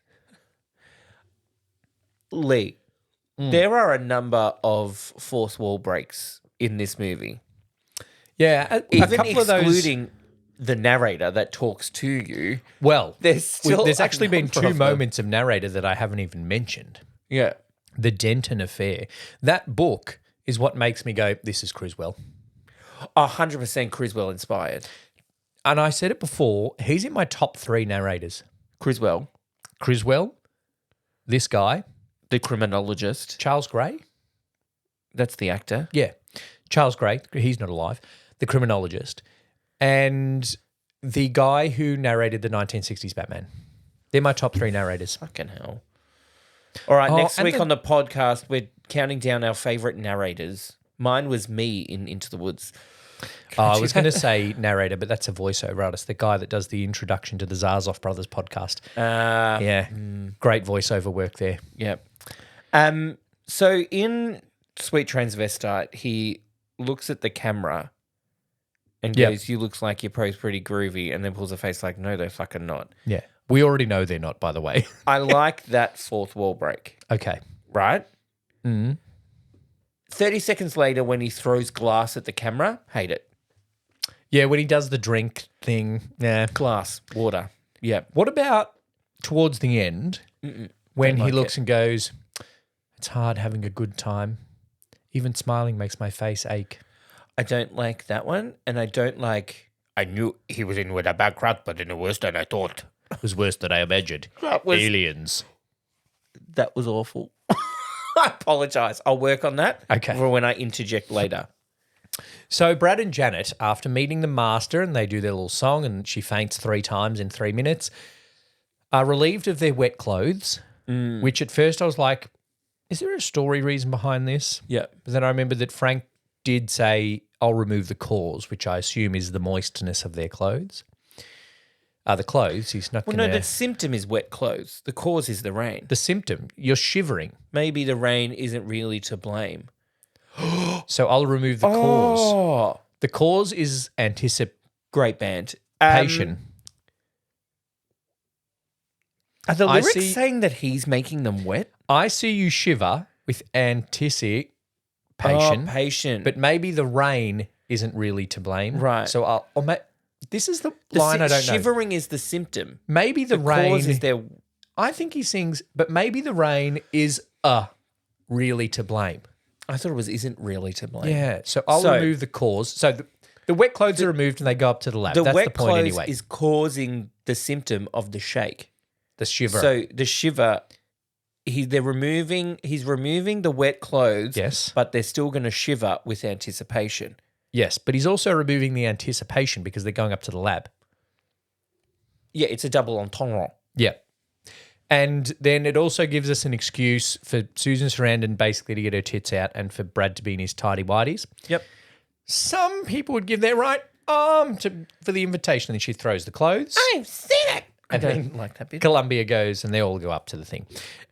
[SPEAKER 2] Lee. There are a number of fourth wall breaks in this movie.
[SPEAKER 1] Yeah. A
[SPEAKER 2] Even
[SPEAKER 1] couple of those.
[SPEAKER 2] excluding the narrator that talks to you.
[SPEAKER 1] Well,
[SPEAKER 2] There's
[SPEAKER 1] actually been
[SPEAKER 2] number
[SPEAKER 1] two
[SPEAKER 2] of them.
[SPEAKER 1] moments of narrator that I haven't even mentioned.
[SPEAKER 2] Yeah.
[SPEAKER 1] The Denton Affair. That book is what makes me go, this is Criswell.
[SPEAKER 2] 100% Criswell inspired.
[SPEAKER 1] And I said it before, he's in my top 3 narrators.
[SPEAKER 2] Criswell,
[SPEAKER 1] Criswell, this guy,
[SPEAKER 2] the criminologist.
[SPEAKER 1] Charles Gray.
[SPEAKER 2] That's the actor.
[SPEAKER 1] Yeah. Charles Gray, he's not alive. The criminologist. And the guy who narrated the 1960s Batman. They're my top 3 narrators.
[SPEAKER 2] Fucking hell. All right,
[SPEAKER 1] Oh,
[SPEAKER 2] next
[SPEAKER 1] and
[SPEAKER 2] week
[SPEAKER 1] the-
[SPEAKER 2] on the podcast, we're counting down our favourite narrators. Mine was me in Into the Woods.
[SPEAKER 1] I was going to say narrator, but that's a voiceover artist, the guy that does the introduction to the Zarzov Brothers podcast. Yeah, great voiceover work there.
[SPEAKER 2] Yeah. So in Sweet Transvestite, he looks at the camera and
[SPEAKER 1] Yep.
[SPEAKER 2] goes, "You looks like your pro's pretty groovy," and then pulls a face like, "No, they're fucking not."
[SPEAKER 1] Yeah, we already know they're not, by the way.
[SPEAKER 2] I like that fourth wall break,
[SPEAKER 1] Okay.
[SPEAKER 2] right? 30 seconds later, when he throws glass at the camera, hate it.
[SPEAKER 1] Yeah, when he does the drink thing, yeah.
[SPEAKER 2] Glass, water. Yeah.
[SPEAKER 1] What about towards the end when he
[SPEAKER 2] like
[SPEAKER 1] looks and goes, it's hard having a good time. Even smiling makes my face ache.
[SPEAKER 2] I don't like that one, and I don't like. I knew he was in with a bad crowd, but in a worse than I thought.
[SPEAKER 1] It was worse than I imagined.
[SPEAKER 2] That was
[SPEAKER 1] Aliens.
[SPEAKER 2] that was awful. I apologize. I'll work on that.
[SPEAKER 1] Okay.
[SPEAKER 2] For when I interject later.
[SPEAKER 1] So Brad and Janet, after meeting the master and they do their little song and she faints 3 times in 3 minutes, are relieved of their wet clothes, which at first I was like, is there a story reason behind this?
[SPEAKER 2] Yeah.
[SPEAKER 1] But then I remember that Frank did say, I'll remove the cause, which I assume is the moistness of their clothes. The clothes, he's not
[SPEAKER 2] Well,
[SPEAKER 1] going
[SPEAKER 2] no,
[SPEAKER 1] to...
[SPEAKER 2] the symptom is wet clothes. The cause is the rain.
[SPEAKER 1] The symptom, you're shivering.
[SPEAKER 2] Maybe the rain isn't really to blame.
[SPEAKER 1] So I'll remove the cause.
[SPEAKER 2] Oh,
[SPEAKER 1] The cause is anticipation.
[SPEAKER 2] great band.
[SPEAKER 1] I
[SPEAKER 2] Are the lyrics
[SPEAKER 1] see-
[SPEAKER 2] saying that he's making them wet?
[SPEAKER 1] see you shiver with anticipation.
[SPEAKER 2] Oh, patient.
[SPEAKER 1] But maybe the rain isn't really to blame.
[SPEAKER 2] Right.
[SPEAKER 1] So this is the
[SPEAKER 2] the
[SPEAKER 1] line I don't know.
[SPEAKER 2] shivering is the symptom.
[SPEAKER 1] Maybe the,
[SPEAKER 2] The
[SPEAKER 1] rain
[SPEAKER 2] cause is their.
[SPEAKER 1] I think he sings, but maybe the rain is really to blame.
[SPEAKER 2] I thought it was isn't really to blame.
[SPEAKER 1] Yeah. So I'll
[SPEAKER 2] So-
[SPEAKER 1] remove the cause. So the wet clothes are removed and they go up to the lab.
[SPEAKER 2] The
[SPEAKER 1] That's
[SPEAKER 2] wet
[SPEAKER 1] the point
[SPEAKER 2] clothes
[SPEAKER 1] anyway.
[SPEAKER 2] is causing the symptom of the shake.
[SPEAKER 1] The shiver.
[SPEAKER 2] So the shiver, he's removing the wet clothes.
[SPEAKER 1] Yes.
[SPEAKER 2] But they're still going to shiver with anticipation.
[SPEAKER 1] Yes, but he's also removing the anticipation because they're going up to the lab.
[SPEAKER 2] Yeah, it's a double entendre.
[SPEAKER 1] Yeah. And then it also gives us an excuse for Susan Sarandon basically to get her tits out and for Brad to be in his tidy whities.
[SPEAKER 2] Yep.
[SPEAKER 1] Some people would give their right arm for the invitation and she throws the clothes.
[SPEAKER 2] I've seen it. I
[SPEAKER 1] And
[SPEAKER 2] don't
[SPEAKER 1] then
[SPEAKER 2] like that bit.
[SPEAKER 1] Columbia goes and they all go up to the thing.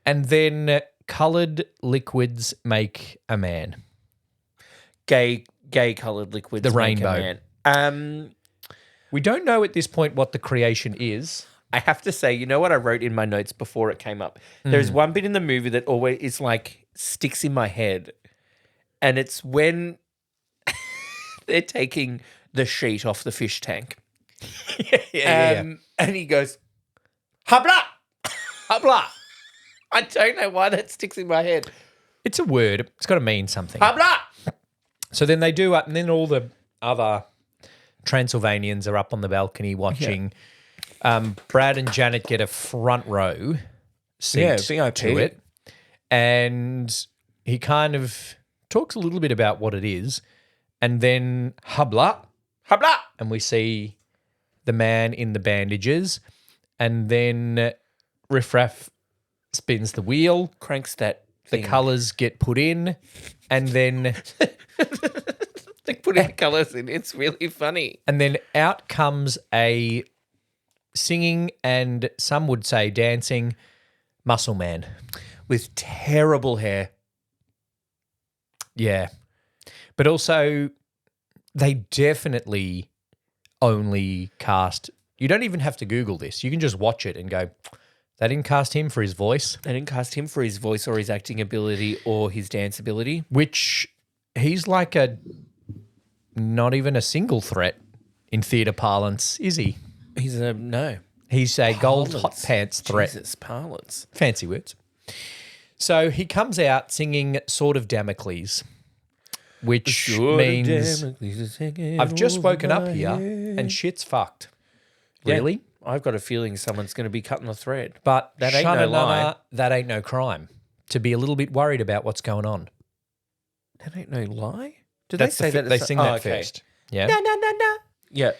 [SPEAKER 1] And then coloured liquids make a man.
[SPEAKER 2] Gay coloured liquids.
[SPEAKER 1] The
[SPEAKER 2] make a
[SPEAKER 1] rainbow.
[SPEAKER 2] man.
[SPEAKER 1] We don't know at this point what the creation is.
[SPEAKER 2] I have to say, you know what I wrote in my notes before it came up? There's one bit in the movie that always is like sticks in my head. And it's when they're taking the sheet off the fish tank.
[SPEAKER 1] Yeah.
[SPEAKER 2] And he goes, habla, habla. I don't know why that sticks in my head.
[SPEAKER 1] It's a word. It's got to mean something.
[SPEAKER 2] Habla.
[SPEAKER 1] So then they do and then all the other Transylvanians are up on the balcony watching. Brad and Janet get a front row seat
[SPEAKER 2] VIP.
[SPEAKER 1] to it. And he kind of talks a little bit about what it is. And then habla.
[SPEAKER 2] Habla.
[SPEAKER 1] And we see the man in the bandages. And then Riff Raff spins the wheel.
[SPEAKER 2] Cranks that
[SPEAKER 1] The
[SPEAKER 2] thing.
[SPEAKER 1] colours get put in. And then...
[SPEAKER 2] They put in colours in. It's really funny.
[SPEAKER 1] And then out comes a singing and some would say dancing muscle man.
[SPEAKER 2] With terrible hair.
[SPEAKER 1] Yeah. But also, they definitely only cast. You don't even have to Google this. You can just watch it and go, they didn't cast him for his voice,
[SPEAKER 2] They didn't cast him for his voice or his acting ability or his dance ability.
[SPEAKER 1] which he's like not even a single threat in theatre parlance, is he?
[SPEAKER 2] He's a no.
[SPEAKER 1] He's a gold hot
[SPEAKER 2] Parlance.
[SPEAKER 1] pants threat.
[SPEAKER 2] Jesus, parlance.
[SPEAKER 1] Fancy words. So he comes out singing Sword of Damocles, which means I've just woken up here and shit's fucked.
[SPEAKER 2] Yeah.
[SPEAKER 1] Really?
[SPEAKER 2] I've got a feeling someone's going to be cutting the thread.
[SPEAKER 1] But
[SPEAKER 2] That ain't no
[SPEAKER 1] Shana
[SPEAKER 2] lie.
[SPEAKER 1] Nana, that ain't no crime. To be a little bit worried about what's going on.
[SPEAKER 2] That ain't no lie. Did
[SPEAKER 1] That's
[SPEAKER 2] they say that?
[SPEAKER 1] They sing that first. Yeah.
[SPEAKER 2] Na na na na. Yeah.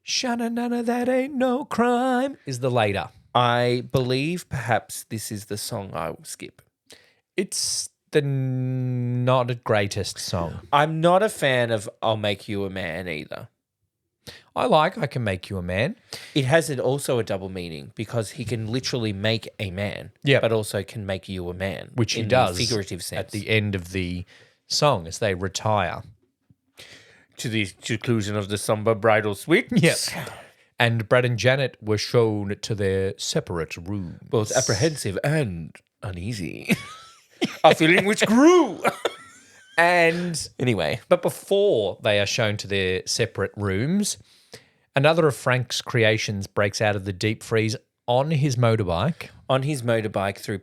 [SPEAKER 1] Shana Nana, that ain't no crime is the later.
[SPEAKER 2] I believe perhaps this is the song I will skip.
[SPEAKER 1] It's the not greatest song.
[SPEAKER 2] I'm not a fan of I'll Make You a Man either.
[SPEAKER 1] I Can Make You a Man.
[SPEAKER 2] It has also a double meaning because he can literally make a man,
[SPEAKER 1] Yep.
[SPEAKER 2] but also can make you a man,
[SPEAKER 1] Which he
[SPEAKER 2] in
[SPEAKER 1] does
[SPEAKER 2] the figurative sense.
[SPEAKER 1] at the end of the song as they retire.
[SPEAKER 2] To the conclusion of the somber bridal suite.
[SPEAKER 1] Yes. And Brad and Janet were shown to their separate rooms.
[SPEAKER 2] Both apprehensive and uneasy. A feeling which grew.
[SPEAKER 1] And
[SPEAKER 2] Anyway,
[SPEAKER 1] but before they are shown to their separate rooms, another of Frank's creations breaks out of the deep freeze on his motorbike
[SPEAKER 2] on his motorbike through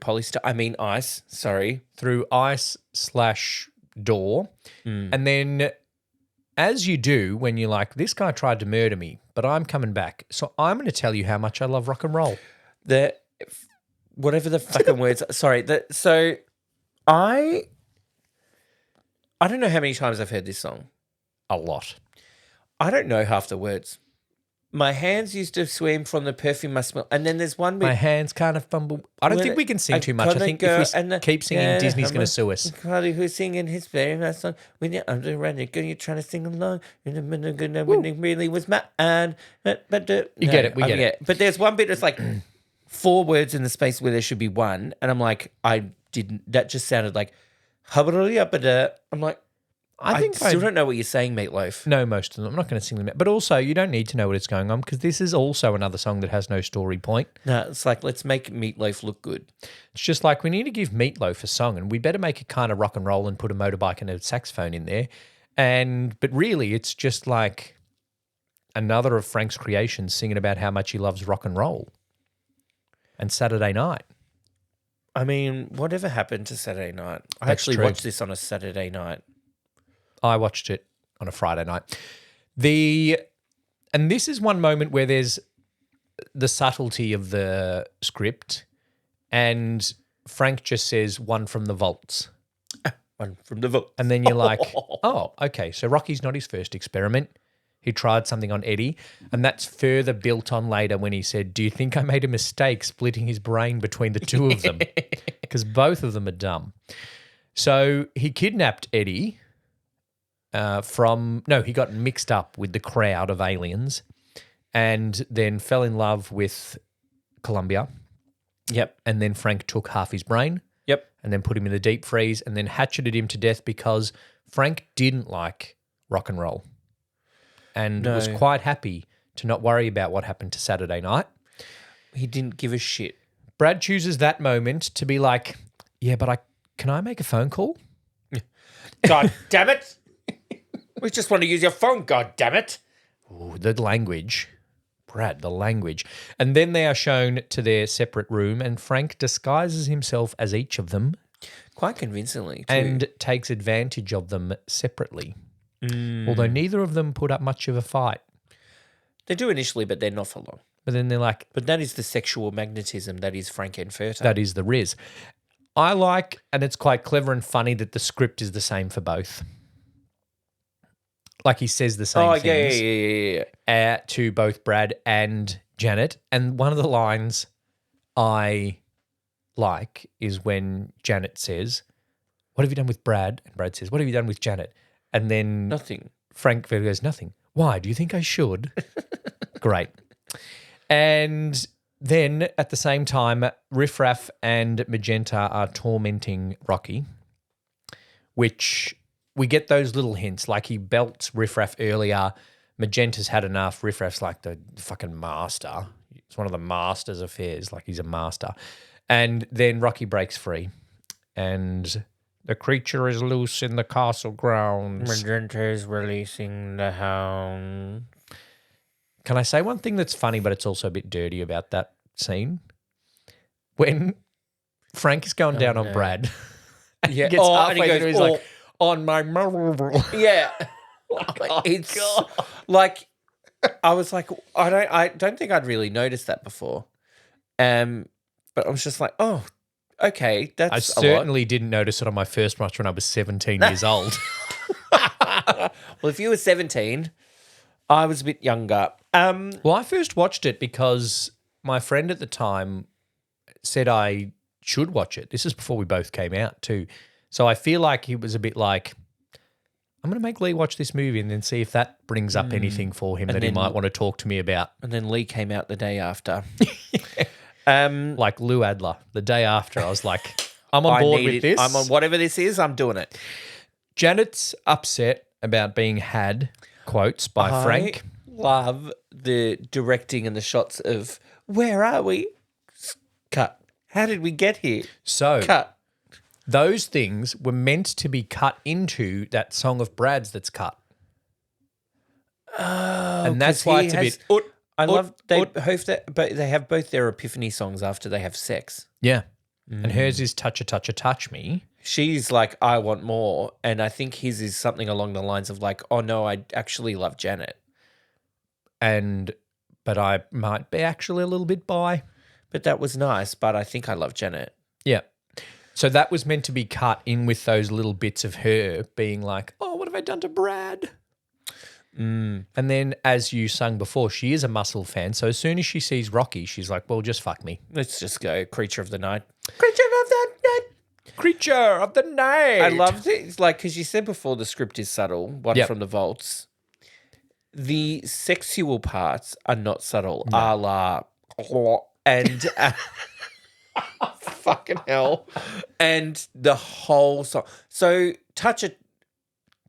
[SPEAKER 2] ice, sorry.
[SPEAKER 1] through ice/door. And then, as you do when you're like, this guy tried to murder me, but I'm coming back. So I'm going to tell you how much I love rock and roll.
[SPEAKER 2] Whatever the fucking words. Sorry. I don't know how many times I've heard this song.
[SPEAKER 1] A lot.
[SPEAKER 2] I don't know half the words. My hands used to swim from the perfume I smell. And then there's one bit.
[SPEAKER 1] My hands kind of fumble. I don't think we can sing too much. I think if we keep singing, Disney's going to sue us.
[SPEAKER 2] Carly who's singing his very last song. When you're underrated, you're trying to sing along. When it really was mad. You
[SPEAKER 1] get it. We get it.
[SPEAKER 2] But there's one bit that's like 4 words in the space where there should be 1. And I'm like, that just sounded like, I'm like, I still don't know what you're saying, Meatloaf.
[SPEAKER 1] No, most of them. I'm not going to sing them. But also, you don't need to know what it's going on because this is also another song that has no story point.
[SPEAKER 2] No, it's like, let's make Meatloaf look good.
[SPEAKER 1] It's just like we need to give Meatloaf a song and we better make it kind of rock and roll and put a motorbike and a saxophone in there. But really, it's just like another of Frank's creations singing about how much he loves rock and roll and Saturday Night.
[SPEAKER 2] I mean, whatever happened to Saturday night? I
[SPEAKER 1] That's
[SPEAKER 2] actually
[SPEAKER 1] true.
[SPEAKER 2] watched this on a Saturday night.
[SPEAKER 1] I watched it on a Friday night. And this is one moment where there's the subtlety of the script and Frank just says one from the vaults.
[SPEAKER 2] One from the vote.
[SPEAKER 1] And then you're like, oh, okay, so Rocky's not his first experiment. He tried something on Eddie, and that's further built on later when he said, do you think I made a mistake splitting his brain between the two of them? Because both of them are dumb. So he kidnapped Eddie he got mixed up with the crowd of aliens and then fell in love with Columbia.
[SPEAKER 2] Yep.
[SPEAKER 1] And then Frank took half his brain.
[SPEAKER 2] Yep.
[SPEAKER 1] And then put him in the deep freeze and then hatcheted him to death because Frank didn't like rock and roll and was quite happy to not worry about what happened to Saturday Night.
[SPEAKER 2] He didn't give a shit.
[SPEAKER 1] Brad chooses that moment to be like, yeah, but can I make a phone call?
[SPEAKER 2] God damn it. We just want to use your phone, god damn it.
[SPEAKER 1] Ooh, the language. Brad, the language. And then they are shown to their separate room and Frank disguises himself as each of them
[SPEAKER 2] Quite convincingly, too.
[SPEAKER 1] and takes advantage of them separately. Although neither of them put up much of a fight.
[SPEAKER 2] They do initially, but they're not for long.
[SPEAKER 1] But then they're like,
[SPEAKER 2] But that is the sexual magnetism that is Frank and Furter.
[SPEAKER 1] that is the Riz. I like, and it's quite clever and funny that the script is the same for both. Like he says the same things to both Brad and Janet. And one of the lines I like is when Janet says, what have you done with Brad? And Brad says, what have you done with Janet? And then
[SPEAKER 2] Nothing.
[SPEAKER 1] Frank goes, nothing. Why? Do you think I should? Great. And then at the same time, Riff Raff and Magenta are tormenting Rocky, which we get those little hints. Like he belts Riff Raff earlier. Magenta's had enough. Riff Raff's like the fucking master. It's one of the master's affairs. Like he's a master. And then Rocky breaks free. And the creature is loose in the castle grounds.
[SPEAKER 2] Magenta is releasing the hound.
[SPEAKER 1] Can I say one thing that's funny, but it's also a bit dirty about that scene? When Frank is going down on Brad. And
[SPEAKER 2] Yeah.
[SPEAKER 1] he gets
[SPEAKER 2] and
[SPEAKER 1] halfway
[SPEAKER 2] he goes,
[SPEAKER 1] through, he's like, on my marble.
[SPEAKER 2] yeah. It's like, I was like, I don't think I'd really noticed that before. But I was just like, oh, okay, that's
[SPEAKER 1] I
[SPEAKER 2] a
[SPEAKER 1] certainly didn't notice it on my first watch when I was 17 years old.
[SPEAKER 2] lot. Well, if you were 17, I was a bit younger.
[SPEAKER 1] Well, I first watched it because my friend at the time said I should watch it. This is before we both came out too. So I feel like he was a bit like, I'm going to make Lee watch this movie and then see if that brings up anything for him that he
[SPEAKER 2] then-
[SPEAKER 1] might want to talk to me about.
[SPEAKER 2] And then Lee came out the day after.
[SPEAKER 1] Like Lou Adler. The day after, I was like, I'm on
[SPEAKER 2] I
[SPEAKER 1] board
[SPEAKER 2] need
[SPEAKER 1] with
[SPEAKER 2] it.
[SPEAKER 1] this.
[SPEAKER 2] I'm on whatever this is. I'm doing it.
[SPEAKER 1] Janet's upset about being had, quotes by Frank.
[SPEAKER 2] I love the directing and the shots of where are we? Cut. How did we get here?
[SPEAKER 1] So
[SPEAKER 2] Cut.
[SPEAKER 1] those things were meant to be cut into that song of Brad's that's cut. And that's
[SPEAKER 2] 'Cause
[SPEAKER 1] why
[SPEAKER 2] he
[SPEAKER 1] it's a
[SPEAKER 2] has-
[SPEAKER 1] bit...
[SPEAKER 2] I love they hope that, but they have both their epiphany songs after they have sex.
[SPEAKER 1] Yeah. And hers is Touch a Touch a Touch Me.
[SPEAKER 2] She's like, I want more, and I think his is something along the lines of like, oh no, I actually love Janet,
[SPEAKER 1] But I might be actually a little bit bi.
[SPEAKER 2] but that was nice. But I think I love Janet.
[SPEAKER 1] Yeah. So that was meant to be cut in with those little bits of her being like, oh, what have I done to Brad? And then, as you sung before, she is a Muscle fan. So as soon as she sees Rocky, she's like, well, just fuck me.
[SPEAKER 2] Let's just go, Creature of the Night.
[SPEAKER 1] Creature of the night. Creature of the night.
[SPEAKER 2] I loved it. It's like, because you said before the script is subtle, one
[SPEAKER 1] Yep.
[SPEAKER 2] from the vaults. The sexual parts are not subtle, a la, and fucking hell. And the whole song. So, touch it.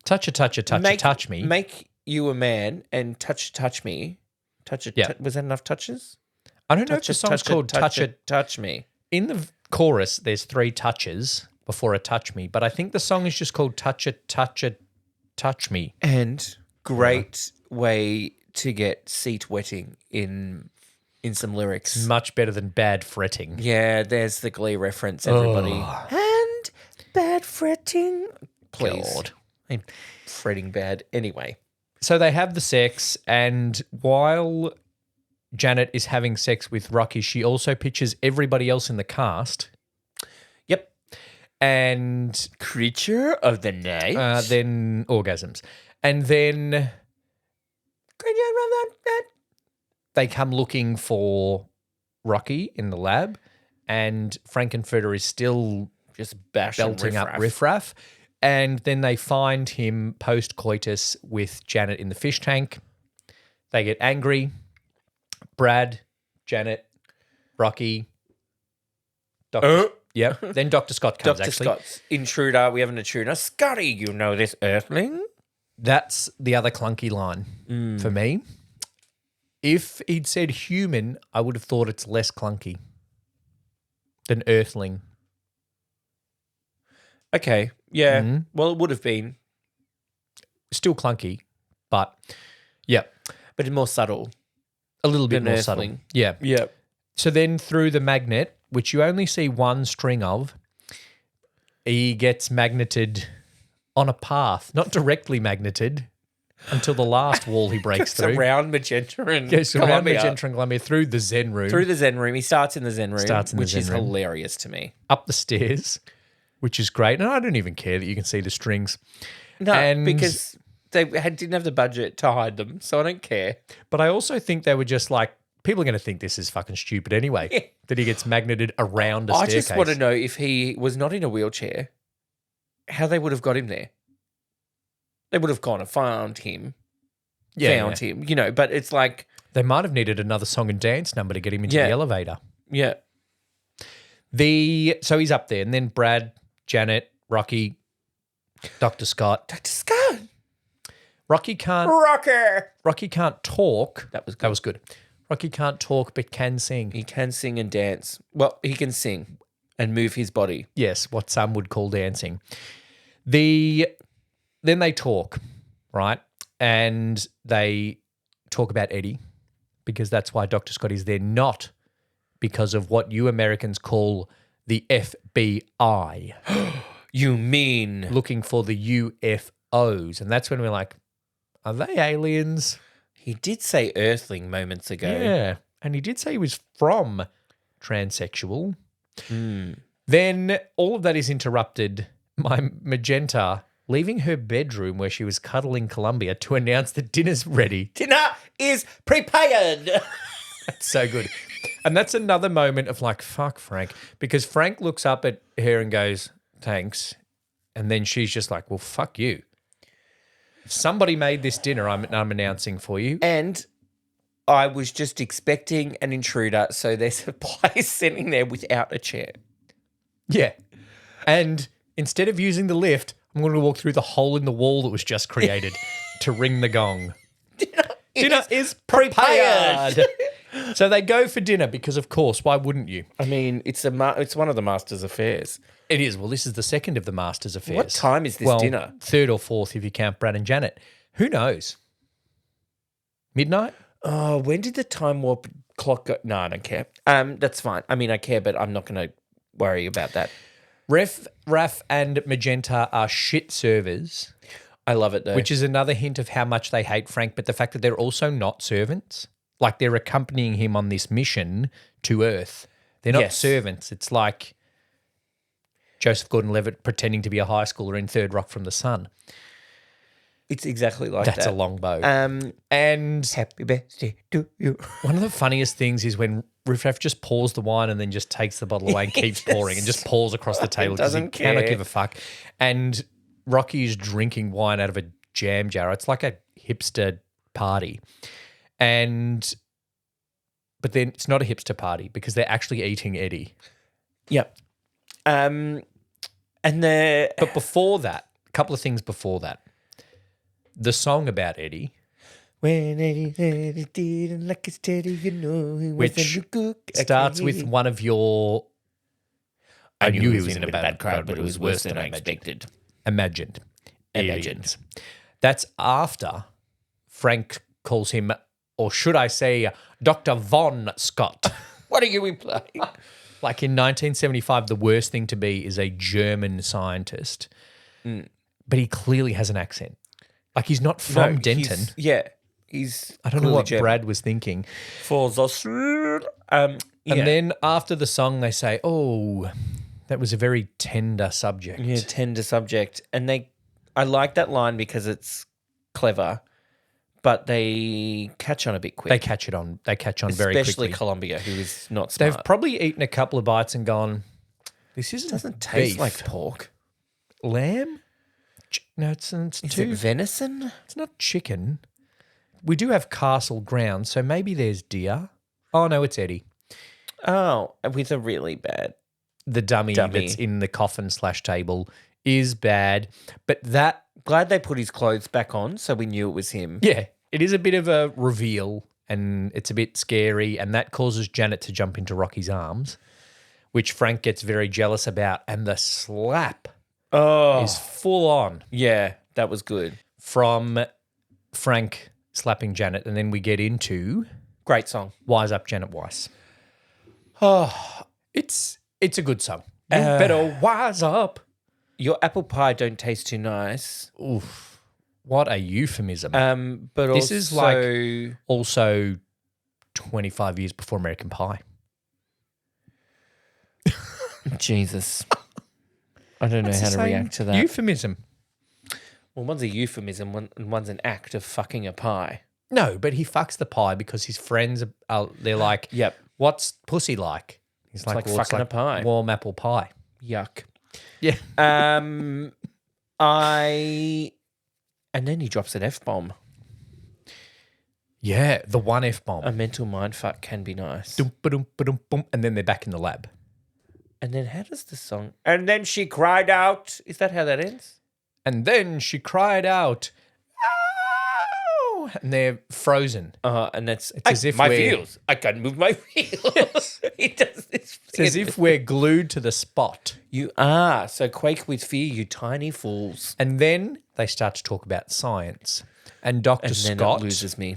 [SPEAKER 1] Touch a touch a touch a touch me.
[SPEAKER 2] Make you a man and touch me. Touch it.
[SPEAKER 1] Yeah.
[SPEAKER 2] Was that enough touches?
[SPEAKER 1] I don't know if the song's called Touch It.
[SPEAKER 2] Touch me.
[SPEAKER 1] In the chorus, there's 3 touches before a touch me, but I think the song is just called Touch It, Touch It, Touch Me.
[SPEAKER 2] And great way to get seat wetting in some lyrics.
[SPEAKER 1] Much better than bad fretting.
[SPEAKER 2] Yeah, there's the Glee reference, everybody. And bad fretting. Please.
[SPEAKER 1] God.
[SPEAKER 2] I'm fretting bad. Anyway.
[SPEAKER 1] So they have the sex, and while Janet is having sex with Rocky, she also pictures everybody else in the cast.
[SPEAKER 2] Yep.
[SPEAKER 1] And
[SPEAKER 2] Creature of the Night.
[SPEAKER 1] then orgasms. And then they come looking for Rocky in the lab, and Frankenfurter is still
[SPEAKER 2] Just bashing
[SPEAKER 1] belting up Riff Raff. And then they find him post-coitus with Janet in the fish tank. They get angry. Brad, Janet, Rocky, Dr. Yep. Then Dr. Scott comes,
[SPEAKER 2] Dr.
[SPEAKER 1] actually.
[SPEAKER 2] Scott's intruder. We have an intruder. Scotty, you know this earthling?
[SPEAKER 1] That's the other clunky line for me. If he'd said human, I would have thought it's less clunky than earthling.
[SPEAKER 2] Okay. Yeah.
[SPEAKER 1] Mhm.
[SPEAKER 2] Well, it would have been,
[SPEAKER 1] Still clunky, but yeah,
[SPEAKER 2] but it's more subtle.
[SPEAKER 1] a little bit
[SPEAKER 2] Than
[SPEAKER 1] more
[SPEAKER 2] earthling.
[SPEAKER 1] subtle. Yeah.
[SPEAKER 2] Yeah.
[SPEAKER 1] So then through the magnet, which you only see one string of, he gets magneted on a path, not directly magneted until the last wall he breaks
[SPEAKER 2] It's
[SPEAKER 1] through.
[SPEAKER 2] around Magenta and
[SPEAKER 1] Goes around
[SPEAKER 2] Columbia.
[SPEAKER 1] Magenta and Columbia through the Zen room,
[SPEAKER 2] Through the Zen room. He starts in the Zen room,
[SPEAKER 1] Starts in the
[SPEAKER 2] which
[SPEAKER 1] Zen
[SPEAKER 2] is
[SPEAKER 1] room.
[SPEAKER 2] hilarious to me.
[SPEAKER 1] up the stairs, which is great. And I don't even care that you can see the strings.
[SPEAKER 2] No,
[SPEAKER 1] And-
[SPEAKER 2] because they didn't have the budget to hide them, so I don't care.
[SPEAKER 1] But I also think they were just like, people are going to think this is fucking stupid anyway,
[SPEAKER 2] Yeah.
[SPEAKER 1] that he gets magneted around a
[SPEAKER 2] I
[SPEAKER 1] staircase.
[SPEAKER 2] just want to know if he was not in a wheelchair, how they would have got him there. They would have gone and found him, found him, you know, but it's like,
[SPEAKER 1] They might have needed another song and dance number to get him into
[SPEAKER 2] Yeah.
[SPEAKER 1] the elevator.
[SPEAKER 2] yeah.
[SPEAKER 1] So he's up there, and then Brad, Janet, Rocky, Dr. Scott.
[SPEAKER 2] Dr. Scott.
[SPEAKER 1] Rocky can't talk.
[SPEAKER 2] That was good.
[SPEAKER 1] That was good. Rocky can't talk but can sing.
[SPEAKER 2] He can sing and dance. Well, he can sing and move his body.
[SPEAKER 1] Yes, what some would call dancing. Then they talk, right? And they talk about Eddie because that's why Dr. Scott is there, not because of what you Americans call the FBI.
[SPEAKER 2] You mean?
[SPEAKER 1] Looking for the UFOs. And that's when we're like, are they aliens?
[SPEAKER 2] He did say Earthling moments ago.
[SPEAKER 1] Yeah. And he did say he was from transsexual. Then all of that is interrupted by Magenta leaving her bedroom where she was cuddling Columbia to announce that dinner's ready.
[SPEAKER 2] Dinner is prepared.
[SPEAKER 1] That's so good. And that's another moment of like, fuck Frank. Because Frank looks up at her and goes, thanks. And then she's just like, well, fuck you. Somebody made this dinner I'm announcing for you.
[SPEAKER 2] And I was just expecting an intruder, so there's a place sitting there without a chair.
[SPEAKER 1] Yeah. And instead of using the lift, I'm going to walk through the hole in the wall that was just created to ring the gong. Dinner is prepared. So they go for dinner because, of course, why wouldn't you?
[SPEAKER 2] I mean, it's one of the Master's affairs.
[SPEAKER 1] It is. Well, this is the second of the Masters' affairs.
[SPEAKER 2] What time is this dinner?
[SPEAKER 1] Third or fourth if you count Brad and Janet. Who knows? Midnight?
[SPEAKER 2] Oh, when did the time warp clock go? No, I don't care. That's fine. I mean, I care, but I'm not going to worry about that.
[SPEAKER 1] Raf and Magenta are shit servers.
[SPEAKER 2] I love it though.
[SPEAKER 1] Which is another hint of how much they hate Frank, but the fact that they're also not servants. Like they're accompanying him on this mission to Earth. They're not servants. It's like Joseph Gordon-Levitt pretending to be a high schooler in Third Rock from the Sun.
[SPEAKER 2] It's exactly like that.
[SPEAKER 1] That's a long bow.
[SPEAKER 2] And happy birthday to you.
[SPEAKER 1] One of the funniest things is when Riff Raff just pours the wine and then just takes the bottle away and keeps pouring and just pours across the table because he cannot give a fuck. And Rocky is drinking wine out of a jam jar. It's like a hipster party. But then it's not a hipster party because they're actually eating Eddie.
[SPEAKER 2] Yep. But
[SPEAKER 1] before that, a couple of things before that. The song about Eddie.
[SPEAKER 2] When Eddie didn't like his teddy, you know he
[SPEAKER 1] which
[SPEAKER 2] wasn't a cook.
[SPEAKER 1] Starts with one of your...
[SPEAKER 2] I knew he was in a bad crowd, but it was worse than I expected.
[SPEAKER 1] Imagined. Aliens. That's after Frank calls him, or should I say, Dr. Von Scott.
[SPEAKER 2] What are you implying?
[SPEAKER 1] Like in 1975, the worst thing to be is a German scientist, but he clearly has an accent. Like he's not from Denton.
[SPEAKER 2] I
[SPEAKER 1] don't know what Brad was thinking.
[SPEAKER 2] And
[SPEAKER 1] And then after the song, they say, "Oh, that was a very tender subject."
[SPEAKER 2] Yeah, tender subject. And I like that line because it's clever, but they catch on a bit quick.
[SPEAKER 1] They catch on very quickly.
[SPEAKER 2] Especially Columbia, who is not smart.
[SPEAKER 1] They've probably eaten a couple of bites and gone, "This doesn't
[SPEAKER 2] taste
[SPEAKER 1] beef.
[SPEAKER 2] like pork.
[SPEAKER 1] Lamb? No, it's
[SPEAKER 2] Is
[SPEAKER 1] too.
[SPEAKER 2] it venison?
[SPEAKER 1] It's not chicken. We do have castle ground, so maybe there's deer. Oh no, it's Eddie,
[SPEAKER 2] Oh, with a really bad.
[SPEAKER 1] the dummy that's in the coffin / table is bad. But that,
[SPEAKER 2] Glad they put his clothes back on so we knew it was him.
[SPEAKER 1] yeah, it is a bit of a reveal and it's a bit scary, and that causes Janet to jump into Rocky's arms, which Frank gets very jealous about, and the slap is full on
[SPEAKER 2] Yeah, that was good.
[SPEAKER 1] from Frank slapping Janet, and then we get into
[SPEAKER 2] Great song.
[SPEAKER 1] Wise Up Janet Weiss. Oh, it's a good song. You better wise up.
[SPEAKER 2] Your apple pie don't taste too nice.
[SPEAKER 1] Oof. What a euphemism.
[SPEAKER 2] But
[SPEAKER 1] This is like also 25 years before American Pie.
[SPEAKER 2] Jesus. I don't know how to react to that.
[SPEAKER 1] Euphemism.
[SPEAKER 2] Well, one's a euphemism and one's an act of fucking a pie.
[SPEAKER 1] No, but he fucks the pie because his friends they're like,
[SPEAKER 2] Yep.
[SPEAKER 1] What's pussy like? He's
[SPEAKER 2] like
[SPEAKER 1] "Well,
[SPEAKER 2] fucking a pie."
[SPEAKER 1] Warm apple pie.
[SPEAKER 2] Yuck.
[SPEAKER 1] Yeah.
[SPEAKER 2] And then he drops an F-bomb.
[SPEAKER 1] Yeah, the one F-bomb.
[SPEAKER 2] A mental mindfuck can be nice.
[SPEAKER 1] Dum, ba-dum, ba-dum, bum, and then they're back in the lab.
[SPEAKER 2] And then how does the song... And then she cried out. Is that how that ends?
[SPEAKER 1] And then she cried out, "Ow!" And they're frozen.
[SPEAKER 2] And that's
[SPEAKER 1] as if
[SPEAKER 2] my
[SPEAKER 1] we're-
[SPEAKER 2] wheels. I can move my wheels. He does this.
[SPEAKER 1] It's as if we're glued to the spot.
[SPEAKER 2] You are. So quake with fear, you tiny fools.
[SPEAKER 1] And then they start to talk about science. And Dr.
[SPEAKER 2] And then
[SPEAKER 1] Scott
[SPEAKER 2] it loses me.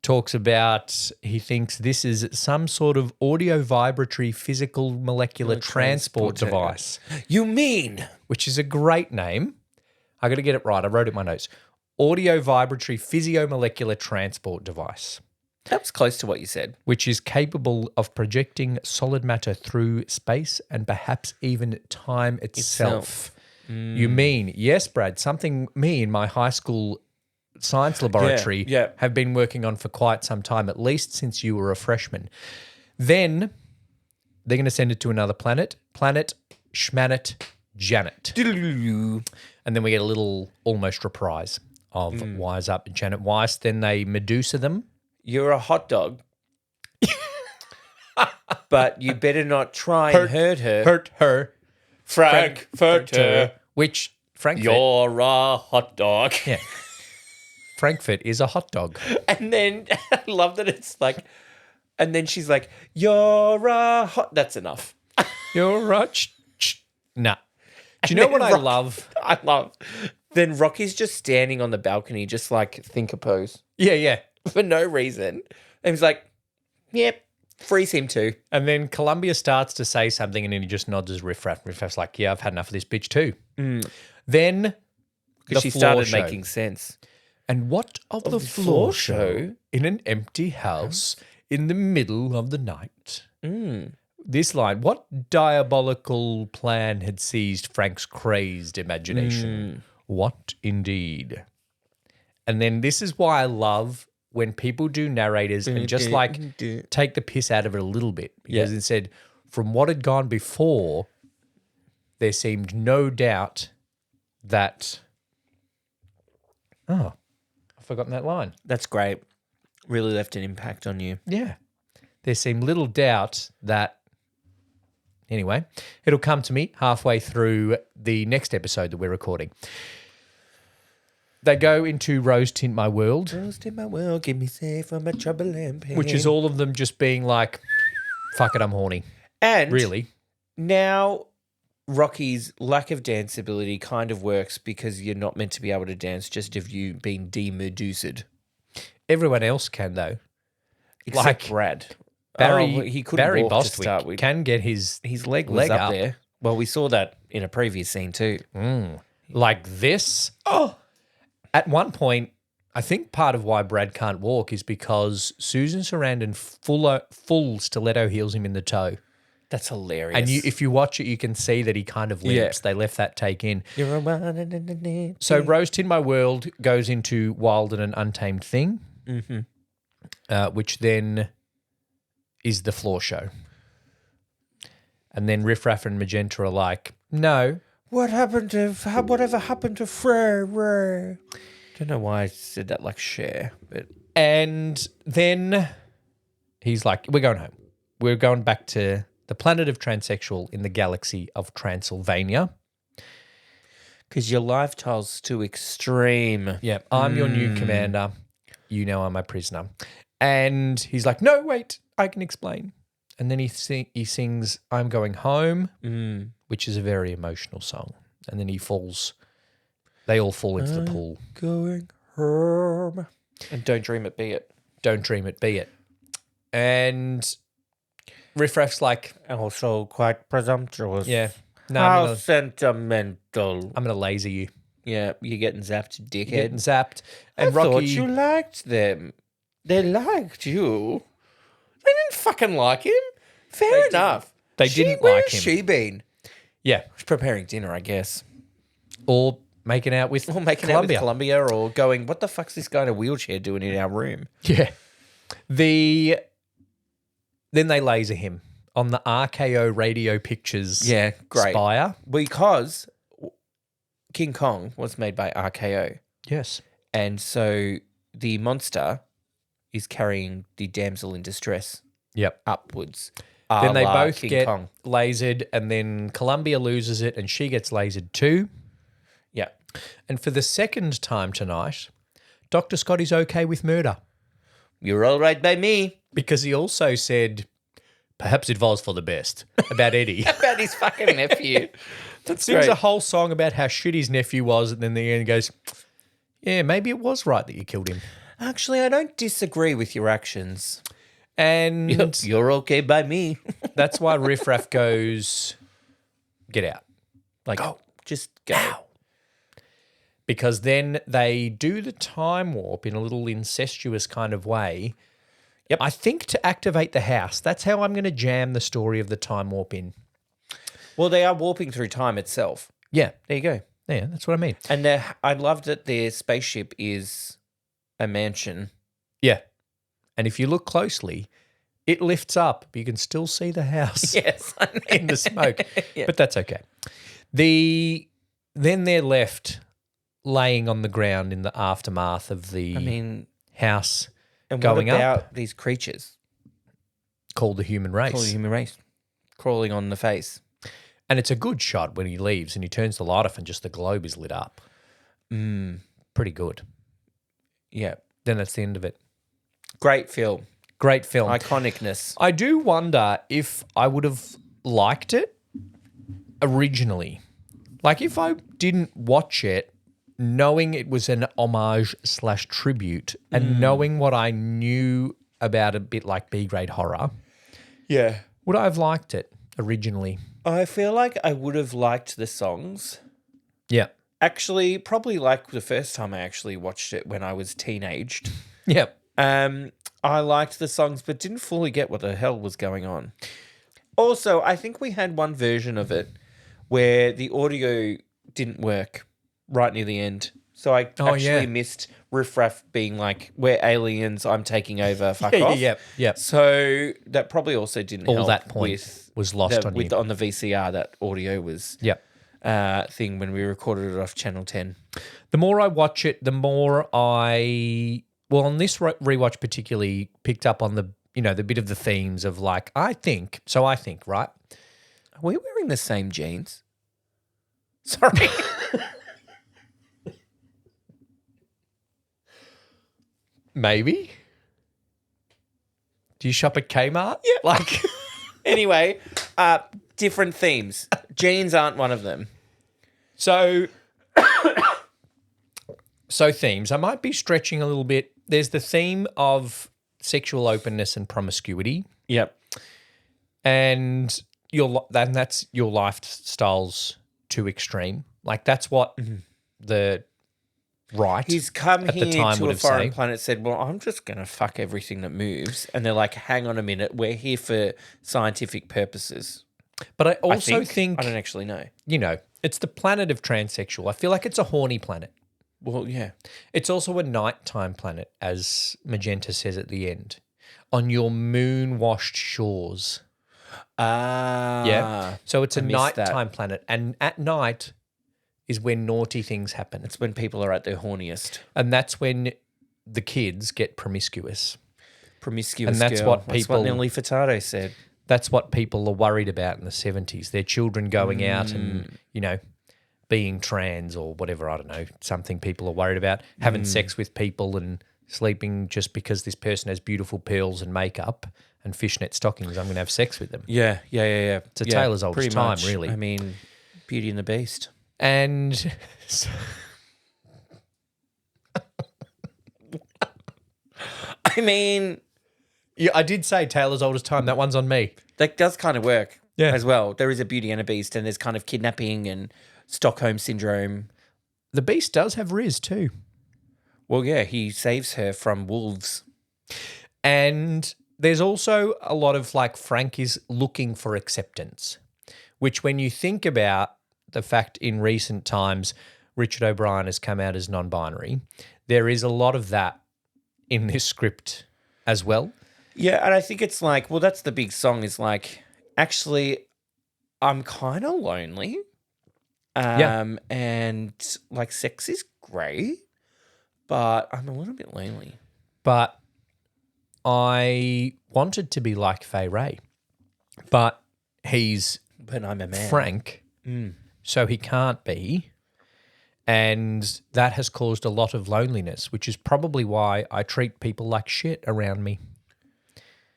[SPEAKER 1] talks about, he thinks this is some sort of audio vibratory physical molecular transport device,
[SPEAKER 2] You mean?
[SPEAKER 1] which is a great name. I got to get it right. I wrote it in my notes. Audio vibratory physiomolecular transport device,
[SPEAKER 2] That was close to what you said.
[SPEAKER 1] which is capable of projecting solid matter through space and perhaps even time itself. You mean, yes, Brad, something me in my high school science laboratory
[SPEAKER 2] yeah.
[SPEAKER 1] have been working on for quite some time, at least since you were a freshman. Then they're going to send it to another planet, Planet Schmanet Janet. And then we get a little almost reprise of Wise Up and Janet Weiss. Then they Medusa them.
[SPEAKER 2] You're a hot dog. But you better not try and hurt her.
[SPEAKER 1] Hurt her.
[SPEAKER 2] Frankfurter.
[SPEAKER 1] Which Frankfurt,
[SPEAKER 2] You're a hot dog.
[SPEAKER 1] yeah, Frankfurt is a hot dog.
[SPEAKER 2] And then I love that it's like, and then she's like, you're a hot. That's enough.
[SPEAKER 1] You're right. Nah. Do you know what I love?
[SPEAKER 2] I love. Then Rocky's just standing on the balcony, just like think a pose
[SPEAKER 1] Yeah, yeah.
[SPEAKER 2] for no reason. And he's like, yep, freeze him too.
[SPEAKER 1] And then Columbia starts to say something and then he just nods as Riff Raff. Riff Raff's like, yeah, I've had enough of this bitch too. Then the
[SPEAKER 2] Because she
[SPEAKER 1] floor
[SPEAKER 2] started
[SPEAKER 1] show.
[SPEAKER 2] making sense.
[SPEAKER 1] And what of the floor show in an empty house in the middle of the night? This line, what diabolical plan had seized Frank's crazed imagination? What indeed? And then this is why I love when people do narrators and just like take the piss out of it a little bit. Because it said, from what had gone before, there seemed no doubt that... Oh, I've forgotten that line.
[SPEAKER 2] That's great. Really left an impact on you.
[SPEAKER 1] Yeah. There seemed little doubt that... Anyway, it'll come to me halfway through the next episode that we're recording. They go into Rose Tint My World,
[SPEAKER 2] Rose in my world, keep me safe from my trouble and pain.
[SPEAKER 1] which is all of them just being like, fuck it, I'm horny.
[SPEAKER 2] and
[SPEAKER 1] Really?
[SPEAKER 2] now Rocky's lack of dance ability kind of works because you're not meant to be able to dance just if you been demedused.
[SPEAKER 1] Everyone else can, though.
[SPEAKER 2] Except
[SPEAKER 1] Like
[SPEAKER 2] Brad.
[SPEAKER 1] Barry,
[SPEAKER 2] he couldn't
[SPEAKER 1] Barry
[SPEAKER 2] walk to start
[SPEAKER 1] Bostwick
[SPEAKER 2] with.
[SPEAKER 1] can get his
[SPEAKER 2] Leg was
[SPEAKER 1] leg
[SPEAKER 2] up
[SPEAKER 1] up.
[SPEAKER 2] there. Well, we saw that in a previous scene too.
[SPEAKER 1] like this. Oh. At one point, I think part of why Brad can't walk is because Susan Sarandon full stiletto heels him in the toe.
[SPEAKER 2] That's hilarious.
[SPEAKER 1] And if you watch it, you can see that he kind of limps. They left that take in.
[SPEAKER 2] You're a one and a name.
[SPEAKER 1] So Rose Tin My World goes into Wild and an Untamed Thing, which then is the floor show. And then Riff Raff and Magenta are like, no.
[SPEAKER 2] Whatever happened to Frey? Don't know why I said that like Cher, but
[SPEAKER 1] And then he's like, we're going home. We're going back to the planet of transsexual in the galaxy of Transylvania.
[SPEAKER 2] because your lifestyle's too extreme.
[SPEAKER 1] Yeah, I'm your new commander. You know I'm a prisoner. And he's like, no, wait, I can explain. And then he sings I'm Going Home, which is a very emotional song. And then they all fall into the pool.
[SPEAKER 2] Going home. And don't dream it, be it.
[SPEAKER 1] Don't dream it, be it. And Riff Raff's like,
[SPEAKER 2] Also quite presumptuous.
[SPEAKER 1] yeah, no,
[SPEAKER 2] How sentimental.
[SPEAKER 1] I'm going to laser you.
[SPEAKER 2] Yeah, you're getting zapped, dickhead.
[SPEAKER 1] Getting zapped.
[SPEAKER 2] I
[SPEAKER 1] And Rocky,
[SPEAKER 2] thought you liked them. They liked you. They didn't fucking like him. Fair enough.
[SPEAKER 1] They didn't
[SPEAKER 2] where
[SPEAKER 1] like
[SPEAKER 2] has
[SPEAKER 1] him.
[SPEAKER 2] she been?
[SPEAKER 1] yeah,
[SPEAKER 2] She's preparing dinner, I guess.
[SPEAKER 1] or making out with
[SPEAKER 2] Or making out with Columbia or going, what the fuck's this guy in a wheelchair doing in our room?
[SPEAKER 1] Yeah. Then they laser him on the RKO Radio Pictures
[SPEAKER 2] Yeah, great.
[SPEAKER 1] spire.
[SPEAKER 2] Because King Kong was made by RKO.
[SPEAKER 1] Yes.
[SPEAKER 2] And so the monster is carrying the damsel in distress
[SPEAKER 1] Yep.
[SPEAKER 2] upwards.
[SPEAKER 1] Then they both
[SPEAKER 2] King
[SPEAKER 1] get
[SPEAKER 2] Kong.
[SPEAKER 1] lasered, and then Columbia loses it, and she gets lasered too.
[SPEAKER 2] Yeah.
[SPEAKER 1] And for the second time tonight, Dr. Scott is okay with murder
[SPEAKER 2] You're all right by me.
[SPEAKER 1] because he also said, perhaps it was for the best about Eddie.
[SPEAKER 2] About his fucking nephew. That's
[SPEAKER 1] Sings
[SPEAKER 2] great.
[SPEAKER 1] a whole song about how shit his nephew was, and then the end goes, yeah, maybe it was right that you killed him.
[SPEAKER 2] Actually, I don't disagree with your actions.
[SPEAKER 1] And
[SPEAKER 2] You're okay by me.
[SPEAKER 1] that's why Riff Raff goes, get out. Like,
[SPEAKER 2] Go. Just go.
[SPEAKER 1] Ow. Because then they do the time warp in a little incestuous kind of way.
[SPEAKER 2] Yep.
[SPEAKER 1] I think to activate the house. That's how I'm going to jam the story of the time warp in.
[SPEAKER 2] Well, they are warping through time itself.
[SPEAKER 1] Yeah.
[SPEAKER 2] There you go.
[SPEAKER 1] Yeah, that's what I mean.
[SPEAKER 2] And I love that their spaceship is a mansion.
[SPEAKER 1] Yeah. And if you look closely, it lifts up, but you can still see the house
[SPEAKER 2] Yes.
[SPEAKER 1] in the smoke.
[SPEAKER 2] Yeah.
[SPEAKER 1] But that's okay. Then they're left laying on the ground in the aftermath of the house
[SPEAKER 2] and
[SPEAKER 1] going
[SPEAKER 2] what
[SPEAKER 1] up.
[SPEAKER 2] about these creatures?
[SPEAKER 1] Called the human race.
[SPEAKER 2] Called the human race. Crawling on the face.
[SPEAKER 1] And it's a good shot when he leaves and he turns the light off and just the globe is lit up. Pretty good.
[SPEAKER 2] Yeah.
[SPEAKER 1] Then that's the end of it.
[SPEAKER 2] Great film.
[SPEAKER 1] Great film.
[SPEAKER 2] Iconicness.
[SPEAKER 1] I do wonder if I would have liked it originally. Like if I didn't watch it knowing it was an homage / tribute and knowing what I knew about a bit like B-grade horror,
[SPEAKER 2] Yeah.
[SPEAKER 1] would I have liked it originally?
[SPEAKER 2] I feel like I would have liked the songs.
[SPEAKER 1] Yeah.
[SPEAKER 2] Actually, probably like the first time I actually watched it when I was teenaged.
[SPEAKER 1] Yeah.
[SPEAKER 2] I liked the songs, but didn't fully get what the hell was going on. Also, I think we had one version of it where the audio didn't work right near the end. So I actually missed Riff Raff being like, we're aliens, I'm taking over, fuck off.
[SPEAKER 1] Yeah.
[SPEAKER 2] So that probably also didn't
[SPEAKER 1] All
[SPEAKER 2] help
[SPEAKER 1] that point
[SPEAKER 2] with
[SPEAKER 1] was lost on you.
[SPEAKER 2] on the VCR, that audio was thing when we recorded it off Channel 10.
[SPEAKER 1] The more I watch it, the more on this rewatch particularly picked up on the bit of the themes of like, I think, right?
[SPEAKER 2] Are we wearing the same jeans? Sorry.
[SPEAKER 1] Maybe. Do you shop at Kmart?
[SPEAKER 2] Yeah.
[SPEAKER 1] Like,
[SPEAKER 2] Anyway, different themes. Jeans aren't one of them.
[SPEAKER 1] so themes. I might be stretching a little bit. There's the theme of sexual openness and promiscuity,
[SPEAKER 2] Yep.
[SPEAKER 1] and that's your lifestyle's too extreme. Like that's what the right
[SPEAKER 2] He's come
[SPEAKER 1] at
[SPEAKER 2] here
[SPEAKER 1] the time
[SPEAKER 2] to
[SPEAKER 1] would
[SPEAKER 2] a
[SPEAKER 1] have
[SPEAKER 2] foreign
[SPEAKER 1] said.
[SPEAKER 2] planet, said, well, I'm just going to fuck everything that moves. And they're like, hang on a minute. We're here for scientific purposes.
[SPEAKER 1] But I
[SPEAKER 2] I
[SPEAKER 1] also think
[SPEAKER 2] I don't actually know.
[SPEAKER 1] it's the planet of transsexual. I feel like it's a horny planet.
[SPEAKER 2] Well, yeah.
[SPEAKER 1] It's also a nighttime planet, as Magenta says at the end, on your moon-washed shores.
[SPEAKER 2] Ah.
[SPEAKER 1] Yeah. So it's a
[SPEAKER 2] missed that.
[SPEAKER 1] nighttime planet. And at night is when naughty things happen.
[SPEAKER 2] It's when people are at their horniest.
[SPEAKER 1] And that's when the kids get promiscuous.
[SPEAKER 2] Promiscuous
[SPEAKER 1] And that's
[SPEAKER 2] girl.
[SPEAKER 1] what
[SPEAKER 2] That's
[SPEAKER 1] people-
[SPEAKER 2] what Nelly Furtado said.
[SPEAKER 1] That's what people are worried about in the 70s. Their children going out and, being trans or whatever, I don't know, something people are worried about, having sex with people and sleeping just because this person has beautiful pearls and makeup and fishnet stockings. I'm going to have sex with them.
[SPEAKER 2] Yeah. It's
[SPEAKER 1] a tale as old as time, really.
[SPEAKER 2] I mean, Beauty and the Beast.
[SPEAKER 1] And
[SPEAKER 2] I mean,
[SPEAKER 1] yeah, I did say tale as old as time. That one's on me.
[SPEAKER 2] that does kind of work
[SPEAKER 1] Yeah.
[SPEAKER 2] as well. There is a Beauty and a Beast, and there's kind of kidnapping and Stockholm Syndrome.
[SPEAKER 1] The Beast does have Riz too.
[SPEAKER 2] Well, yeah, he saves her from wolves.
[SPEAKER 1] And there's also a lot of like Frank is looking for acceptance, which when you think about the fact in recent times Richard O'Brien has come out as non-binary, there is a lot of that in this script as well.
[SPEAKER 2] Yeah, and I think it's like, well, that's the big song is like, actually, I'm kind of lonely.
[SPEAKER 1] Yeah.
[SPEAKER 2] And like sex is great, but I'm a little bit lonely.
[SPEAKER 1] But I wanted to be like Fay Ray, but he's
[SPEAKER 2] But I'm a man.
[SPEAKER 1] Frank, so he can't be. And that has caused a lot of loneliness, which is probably why I treat people like shit around me.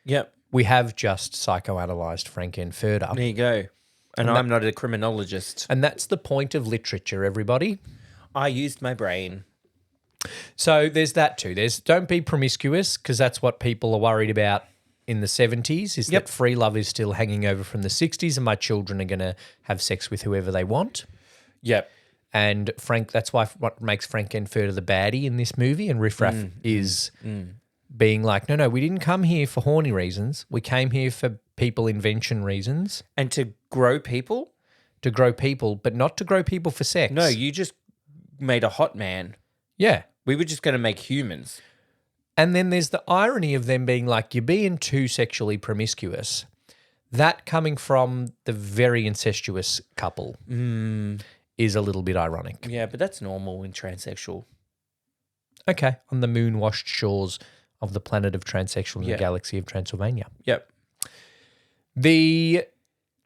[SPEAKER 2] Yep.
[SPEAKER 1] We have just psychoanalyzed Frankenfurter.
[SPEAKER 2] There you go. And I'm not a criminologist.
[SPEAKER 1] And that's the point of literature, everybody.
[SPEAKER 2] I used my brain.
[SPEAKER 1] So there's that too. There's don't be promiscuous, because that's what people are worried about in the 70s, is that free love is still hanging over from the 60s and my children are going to have sex with whoever they want.
[SPEAKER 2] Yep.
[SPEAKER 1] And that's why what makes Frankenfurter the baddie in this movie, and Riff Raff is being like, no, we didn't come here for horny reasons. We came here for people invention reasons.
[SPEAKER 2] And to grow people?
[SPEAKER 1] To grow people, but not to grow people for sex.
[SPEAKER 2] No, you just made a hot man.
[SPEAKER 1] Yeah.
[SPEAKER 2] We were just going to make humans.
[SPEAKER 1] And then there's the irony of them being like, you're being too sexually promiscuous. That coming from the very incestuous couple is a little bit ironic.
[SPEAKER 2] Yeah, but that's normal in transsexual.
[SPEAKER 1] Okay, on the moon-washed shores of the planet of transsexual in the galaxy of Transylvania.
[SPEAKER 2] Yep.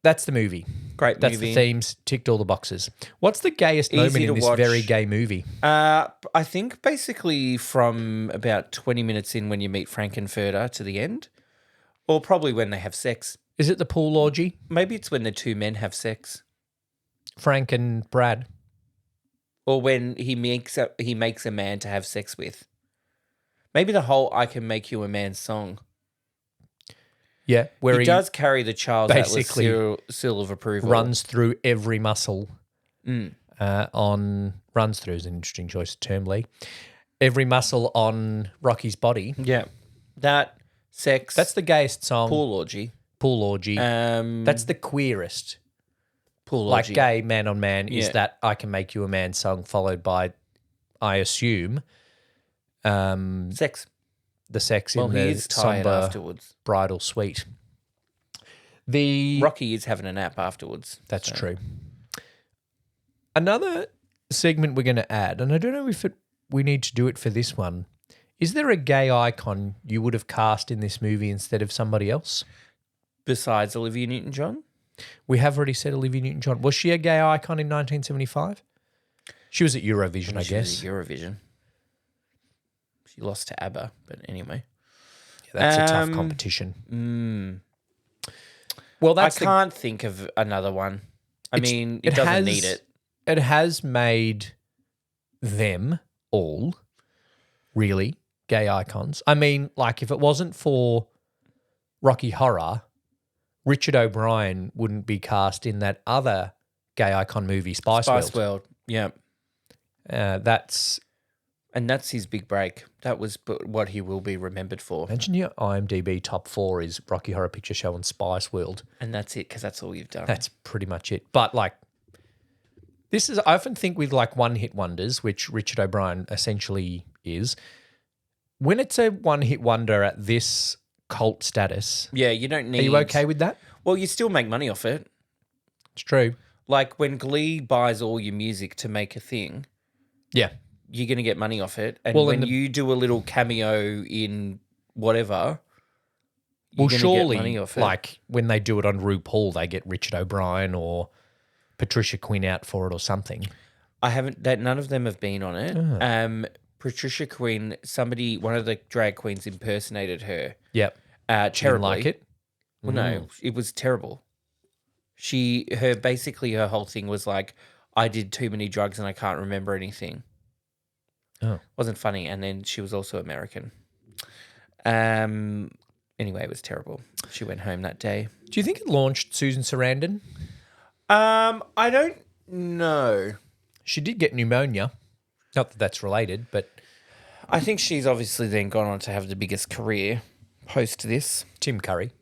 [SPEAKER 1] That's the movie.
[SPEAKER 2] Great
[SPEAKER 1] That's
[SPEAKER 2] movie.
[SPEAKER 1] the themes, ticked all the boxes. What's the gayest
[SPEAKER 2] Easy
[SPEAKER 1] moment in
[SPEAKER 2] to
[SPEAKER 1] this
[SPEAKER 2] watch.
[SPEAKER 1] very gay movie?
[SPEAKER 2] I think basically from about 20 minutes in when you meet Frankenfurter to the end, or probably when they have sex.
[SPEAKER 1] Is it the pool orgy?
[SPEAKER 2] Maybe it's when the two men have sex.
[SPEAKER 1] Frank and Brad.
[SPEAKER 2] Or when he makes a man to have sex with. Maybe the whole "I Can Make You a Man" song.
[SPEAKER 1] Yeah, where
[SPEAKER 2] He does carry the Charles Atlas
[SPEAKER 1] basically
[SPEAKER 2] seal of approval.
[SPEAKER 1] runs through every muscle runs through is an interesting choice of term, Lee. Every muscle on Rocky's body.
[SPEAKER 2] Yeah. That, sex.
[SPEAKER 1] That's the gayest song.
[SPEAKER 2] pool orgy.
[SPEAKER 1] Pool orgy. That's the queerest.
[SPEAKER 2] Pool
[SPEAKER 1] Like
[SPEAKER 2] orgy.
[SPEAKER 1] gay man on man is
[SPEAKER 2] Yeah.
[SPEAKER 1] that "I Can Make You a Man" song, followed by, I assume,
[SPEAKER 2] Sex.
[SPEAKER 1] the sex
[SPEAKER 2] Well,
[SPEAKER 1] in
[SPEAKER 2] he
[SPEAKER 1] the
[SPEAKER 2] is tired
[SPEAKER 1] somber
[SPEAKER 2] afterwards.
[SPEAKER 1] bridal suite. The
[SPEAKER 2] Rocky is having a nap afterwards.
[SPEAKER 1] That's
[SPEAKER 2] so.
[SPEAKER 1] true. Another segment we're going to add, and I don't know if we need to do it for this one. Is there a gay icon you would have cast in this movie instead of somebody else?
[SPEAKER 2] Besides Olivia Newton-John?
[SPEAKER 1] We have already said Olivia Newton-John. Was she a gay icon in 1975? She was at Eurovision, I
[SPEAKER 2] She was
[SPEAKER 1] guess.
[SPEAKER 2] at Eurovision. She lost to ABBA, but anyway.
[SPEAKER 1] Yeah, that's a tough competition. Well,
[SPEAKER 2] I
[SPEAKER 1] that's
[SPEAKER 2] can't think of another one. I mean, it doesn't need it.
[SPEAKER 1] It has made them all really gay icons. I mean, like if it wasn't for Rocky Horror, Richard O'Brien wouldn't be cast in that other gay icon movie, Spice World.
[SPEAKER 2] Yeah. And that's his big break. That was what he will be remembered for.
[SPEAKER 1] Imagine your IMDb top 4 is Rocky Horror Picture Show and Spice World.
[SPEAKER 2] And that's it, because that's all you've done.
[SPEAKER 1] That's pretty much it. But like, I often think with like one-hit wonders, which Richard O'Brien essentially is, when it's a one-hit wonder at this cult status,
[SPEAKER 2] Yeah, you don't need...
[SPEAKER 1] are you okay with that?
[SPEAKER 2] Well, you still make money off it.
[SPEAKER 1] It's true.
[SPEAKER 2] Like when Glee buys all your music to make a thing,
[SPEAKER 1] Yeah.
[SPEAKER 2] you're going to get money off it. And
[SPEAKER 1] Well,
[SPEAKER 2] when
[SPEAKER 1] and
[SPEAKER 2] you do a little cameo in whatever,
[SPEAKER 1] Well,
[SPEAKER 2] you're gonna
[SPEAKER 1] surely,
[SPEAKER 2] get money off it.
[SPEAKER 1] like when they do it on RuPaul, they get Richard O'Brien or Patricia Quinn out for it or something.
[SPEAKER 2] None of them have been on it.
[SPEAKER 1] Ah.
[SPEAKER 2] Patricia Quinn, one of the drag queens impersonated her.
[SPEAKER 1] Yep. Didn't
[SPEAKER 2] Terribly.
[SPEAKER 1] like it.
[SPEAKER 2] Well, no, it was terrible. Basically her whole thing was like, I did too many drugs and I can't remember anything.
[SPEAKER 1] Oh.
[SPEAKER 2] Wasn't funny. And then she was also American. Anyway, it was terrible. She went home that day.
[SPEAKER 1] Do you think it launched Susan Sarandon?
[SPEAKER 2] I don't know.
[SPEAKER 1] She did get pneumonia. Not that that's related, but
[SPEAKER 2] I think she's obviously then gone on to have the biggest career post this.
[SPEAKER 1] Tim Curry.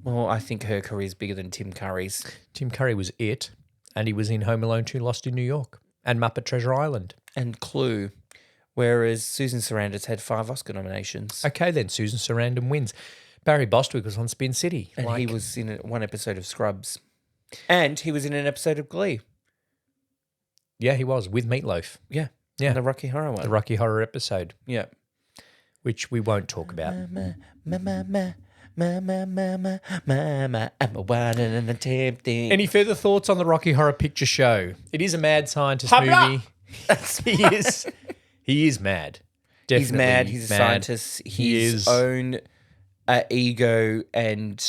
[SPEAKER 2] Well, I think her career is bigger than Tim Curry's.
[SPEAKER 1] Tim Curry was it, and he was in Home Alone 2 Lost in New York and Muppet Treasure Island.
[SPEAKER 2] And Clue. Whereas Susan Sarandon's had 5 Oscar nominations.
[SPEAKER 1] Okay, then Susan Sarandon wins. Barry Bostwick was on Spin City.
[SPEAKER 2] And he was in one episode of Scrubs. And he was in an episode of Glee.
[SPEAKER 1] Yeah, he was, with Meatloaf.
[SPEAKER 2] Yeah.
[SPEAKER 1] Yeah.
[SPEAKER 2] The Rocky Horror one.
[SPEAKER 1] The Rocky Horror episode,
[SPEAKER 2] Yeah.
[SPEAKER 1] which we won't talk about.
[SPEAKER 2] Mama, I'm a wild and a tempting.
[SPEAKER 1] Any further thoughts on the Rocky Horror Picture Show? It is a mad scientist
[SPEAKER 2] Habla!
[SPEAKER 1] movie. He is mad.
[SPEAKER 2] He's
[SPEAKER 1] Definitely
[SPEAKER 2] mad. He's a scientist. His own ego and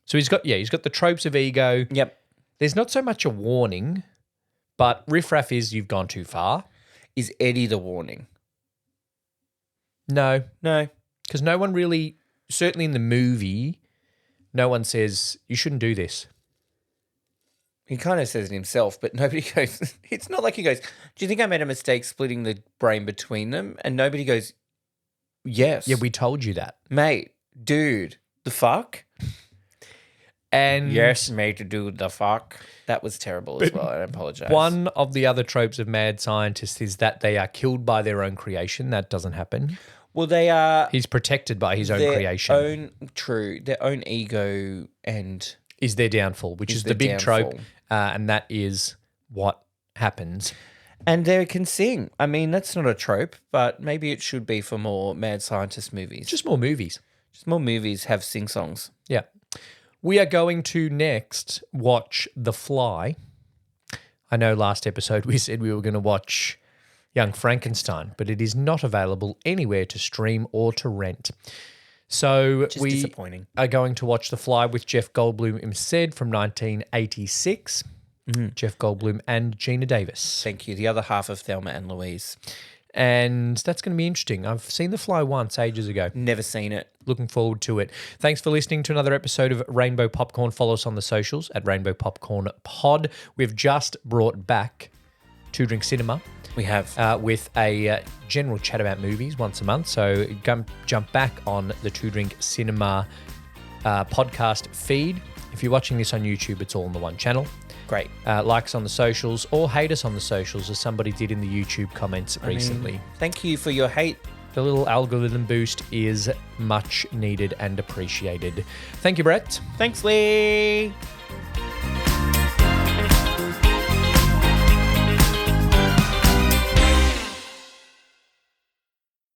[SPEAKER 1] So he's got the tropes of ego.
[SPEAKER 2] yep.
[SPEAKER 1] There's not so much a warning, but riffraff is you've gone too far.
[SPEAKER 2] Is Eddie the warning?
[SPEAKER 1] No,
[SPEAKER 2] No.
[SPEAKER 1] because no one really, certainly in the movie, no one says you shouldn't do this.
[SPEAKER 2] He kind of says it himself, but nobody goes. It's not like he goes, "Do you think I made a mistake splitting the brain between them?" And nobody goes, "Yes."
[SPEAKER 1] Yeah, we told you that.
[SPEAKER 2] Mate, dude, the fuck?
[SPEAKER 1] And
[SPEAKER 2] mate, dude, the fuck. That was terrible as well. I apologize.
[SPEAKER 1] one of the other tropes of mad scientists is that they are killed by their own creation. That doesn't happen.
[SPEAKER 2] Well, they are
[SPEAKER 1] He's protected by his own
[SPEAKER 2] their
[SPEAKER 1] creation.
[SPEAKER 2] their own ego and
[SPEAKER 1] Is their downfall, which is the
[SPEAKER 2] their
[SPEAKER 1] big trope,
[SPEAKER 2] downfall.
[SPEAKER 1] and that is what happens.
[SPEAKER 2] they can sing. I mean, that's not a trope, but maybe it should be for more mad scientist movies.
[SPEAKER 1] Just more movies.
[SPEAKER 2] Just more movies have sing songs.
[SPEAKER 1] Yeah. We are going to next watch The Fly. I know last episode we said we were going to watch Young Frankenstein, but it is not available anywhere to stream or to rent. So
[SPEAKER 2] Just
[SPEAKER 1] we
[SPEAKER 2] disappointing.
[SPEAKER 1] are going to watch The Fly with Jeff Goldblum instead from 1986. Jeff Goldblum and Gina Davis.
[SPEAKER 2] Thank you. The other half of Thelma and Louise.
[SPEAKER 1] And that's going to be interesting. I've seen The Fly once ages ago.
[SPEAKER 2] Never seen it.
[SPEAKER 1] Looking forward to it. Thanks for listening to another episode of Rainbow Popcorn. Follow us on the socials at Rainbow Popcorn Pod. We've just brought back Two Drink Cinema
[SPEAKER 2] We have.
[SPEAKER 1] with a general chat about movies once a month. So jump back on the Two Drink Cinema podcast feed. If you're watching this on YouTube, it's all on the one channel.
[SPEAKER 2] Great.
[SPEAKER 1] Like us on the socials or hate us on the socials, as somebody did in the YouTube comments recently.
[SPEAKER 2] Thank you for your hate.
[SPEAKER 1] The little algorithm boost is much needed and appreciated. Thank you, Brett.
[SPEAKER 2] Thanks, Lee.